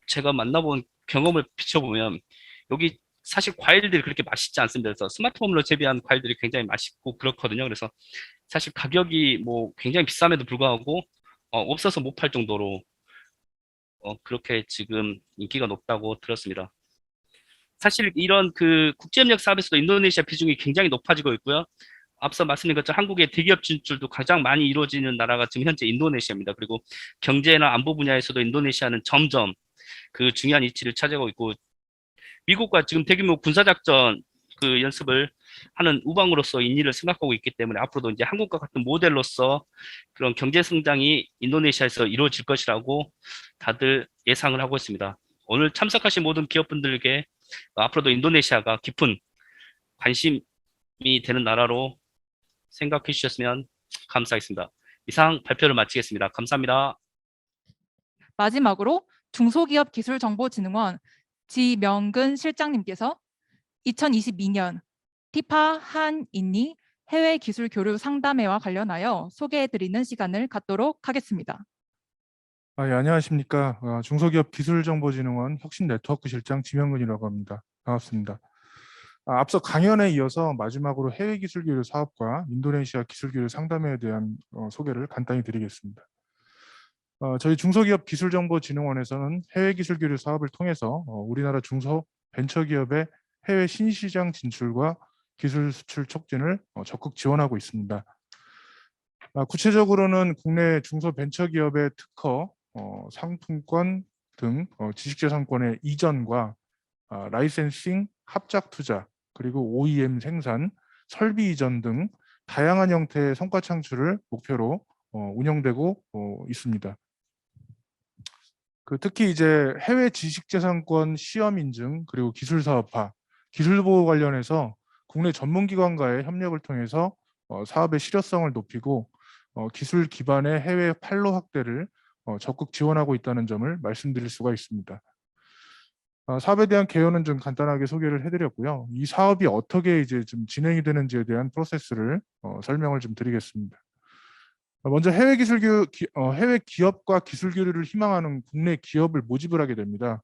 제가 만나본 경험을 비춰보면 여기 사실 과일들이 그렇게 맛있지 않습니다. 그래서 스마트홈으로 재배한 과일들이 굉장히 맛있고 그렇거든요. 그래서 사실 가격이 뭐 굉장히 비쌈에도 불구하고 없어서 못 팔 정도로 그렇게 지금 인기가 높다고 들었습니다. 사실 이런 그 국제협력 사업에서도 인도네시아 비중이 굉장히 높아지고 있고요. 앞서 말씀드린 것처럼 한국의 대기업 진출도 가장 많이 이루어지는 나라가 지금 현재 인도네시아입니다. 그리고 경제나 안보 분야에서도 인도네시아는 점점 그 중요한 위치를 차지하고 있고 미국과 지금 대규모 군사작전 그 연습을 하는 우방으로서 인리를 생각하고 있기 때문에 앞으로도 이제 한국과 같은 모델로서 그런 경제 성장이 인도네시아에서 이루어질 것이라고 다들 예상을 하고 있습니다. 오늘 참석하신 모든 기업분들에게 앞으로도 인도네시아가 깊은 관심이 되는 나라로 생각해 주셨으면 감사하겠습니다. 이상 발표를 마치겠습니다. 감사합니다. 마지막으로 중소기업기술정보진흥원 지명근 실장님께서 2022년 티파 한인니 해외 기술 교류 상담회와 관련하여 소개해드리는 시간을 갖도록 하겠습니다. 예, 안녕하십니까. 중소기업 기술정보진흥원 혁신네트워크 실장 지명근이라고 합니다. 반갑습니다. 앞서 강연에 이어서 마지막으로 해외 기술 교류 사업과 인도네시아 기술 교류 상담회에 대한 소개를 간단히 드리겠습니다. 저희 중소기업 기술정보진흥원에서는 해외 기술 교류 사업을 통해서 우리나라 중소 벤처기업의 해외 신시장 진출과 기술 수출 촉진을 적극 지원하고 있습니다. 구체적으로는 국내 중소벤처기업의 특허, 상품권 등 지식재산권의 이전과 라이센싱, 합작 투자, 그리고 OEM 생산, 설비 이전 등 다양한 형태의 성과 창출을 목표로 운영되고 있습니다. 특히 이제 해외 지식재산권 시험 인증 그리고 기술 사업화, 기술 보호 관련해서 국내 전문기관과의 협력을 통해서 사업의 실효성을 높이고 기술 기반의 해외 판로 확대를 적극 지원하고 있다는 점을 말씀드릴 수가 있습니다. 사업에 대한 개요는 좀 간단하게 소개를 해드렸고요. 이 사업이 어떻게 이제 좀 진행이 되는지에 대한 프로세스를 설명을 좀 드리겠습니다. 먼저 해외 기업과 기술 교류를 희망하는 국내 기업을 모집을 하게 됩니다.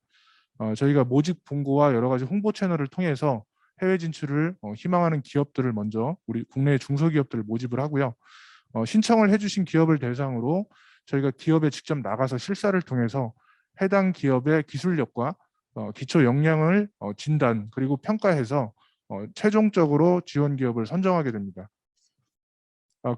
저희가 모집 공고와 여러 가지 홍보 채널을 통해서 해외 진출을 희망하는 기업들을 먼저 우리 국내 중소기업들을 모집을 하고요. 신청을 해주신 기업을 대상으로 저희가 기업에 직접 나가서 실사를 통해서 해당 기업의 기술력과 기초 역량을 진단 그리고 평가해서 최종적으로 지원 기업을 선정하게 됩니다.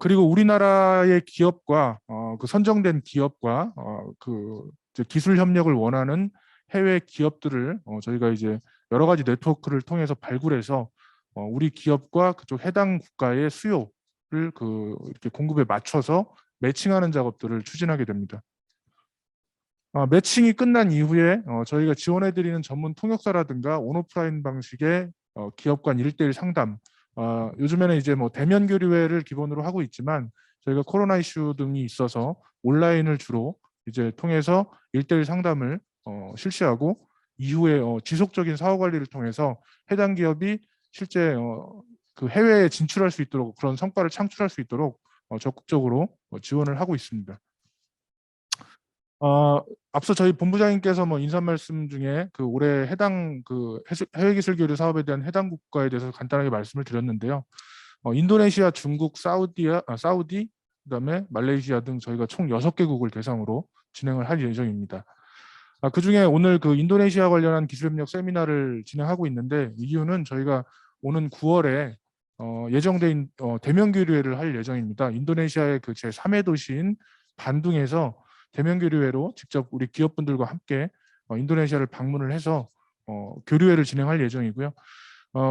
그리고 우리나라의 기업과 그 선정된 기업과 그 기술 협력을 원하는 해외 기업들을 저희가 이제 여러 가지 네트워크를 통해서 발굴해서 우리 기업과 그쪽 해당 국가의 수요 이렇게 공급에 맞춰서 매칭하는 작업들을 추진하게 됩니다. 매칭이 끝난 이후에 저희가 지원해드리는 전문 통역사라든가 온오프라인 방식의 기업 간 1:1 상담, 요즘에는 이제 뭐 대면 교류회를 기본으로 하고 있지만 저희가 코로나 이슈 등이 있어서 온라인을 주로 이제 통해서 1:1 상담을 실시하고 이후에 지속적인 사후 관리를 통해서 해당 기업이 실제 그 해외에 진출할 수 있도록 그런 성과를 창출할 수 있도록 적극적으로 지원을 하고 있습니다. 앞서 저희 본부장님께서 뭐 인사 말씀 중에 그 올해 해당 그 해외 기술 교류 사업에 대한 해당 국가에 대해서 간단하게 말씀을 드렸는데요. 인도네시아, 중국, 사우디, 그다음에 말레이시아 등 저희가 총 6개국을 대상으로 진행을 할 예정입니다. 그중에 오늘 그 인도네시아 관련한 기술협력 세미나를 진행하고 있는데 이 이유는 저희가 오는 9월에 예정된 대면 교류회를 할 예정입니다. 인도네시아의 그 제3의 도시인 반둥에서 대면 교류회로 직접 우리 기업분들과 함께 인도네시아를 방문을 해서 교류회를 진행할 예정이고요.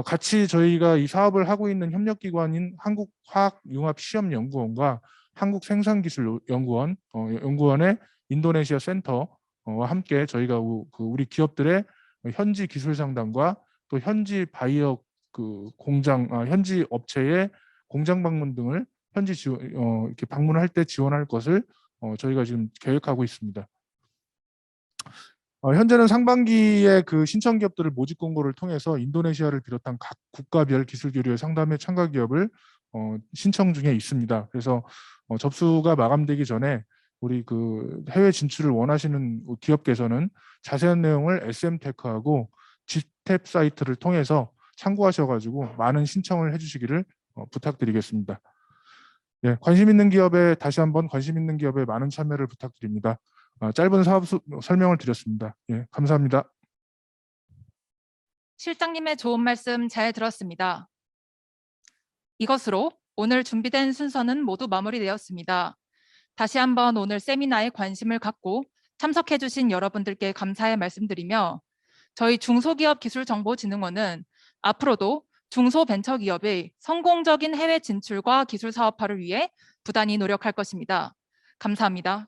같이 저희가 이 사업을 하고 있는 협력기관인 한국화학융합시험연구원과 한국생산기술연구원, 연구원의 인도네시아 센터와 함께 저희가 우리 기업들의 현지 기술 상담과 또 현지 바이어 그 공장, 현지 업체의 공장 방문 등을 현지 이렇게 방문할 때 지원할 것을 저희가 지금 계획하고 있습니다. 현재는 상반기에 그 신청 기업들을 모집 공고를 통해서 인도네시아를 비롯한 각 국가별 기술 교류회 상담회 참가 기업을 신청 중에 있습니다. 그래서 접수가 마감되기 전에 우리 그 해외 진출을 원하시는 기업께서는 자세한 내용을 SM테크하고 GTAP 사이트를 통해서 참고하셔가지고 많은 신청을 해주시기를 부탁드리겠습니다. 네, 관심 있는 기업에 다시 한번 관심 있는 기업에 많은 참여를 부탁드립니다. 짧은 사업 설명을 드렸습니다. 예, 감사합니다. 실장님의 좋은 말씀 잘 들었습니다. 이것으로 오늘 준비된 순서는 모두 마무리되었습니다. 다시 한번 오늘 세미나에 관심을 갖고 참석해 주신 여러분들께 감사의 말씀드리며 저희 중소기업기술정보진흥원은 앞으로도 중소벤처기업의 성공적인 해외 진출과 기술 사업화를 위해 부단히 노력할 것입니다. 감사합니다.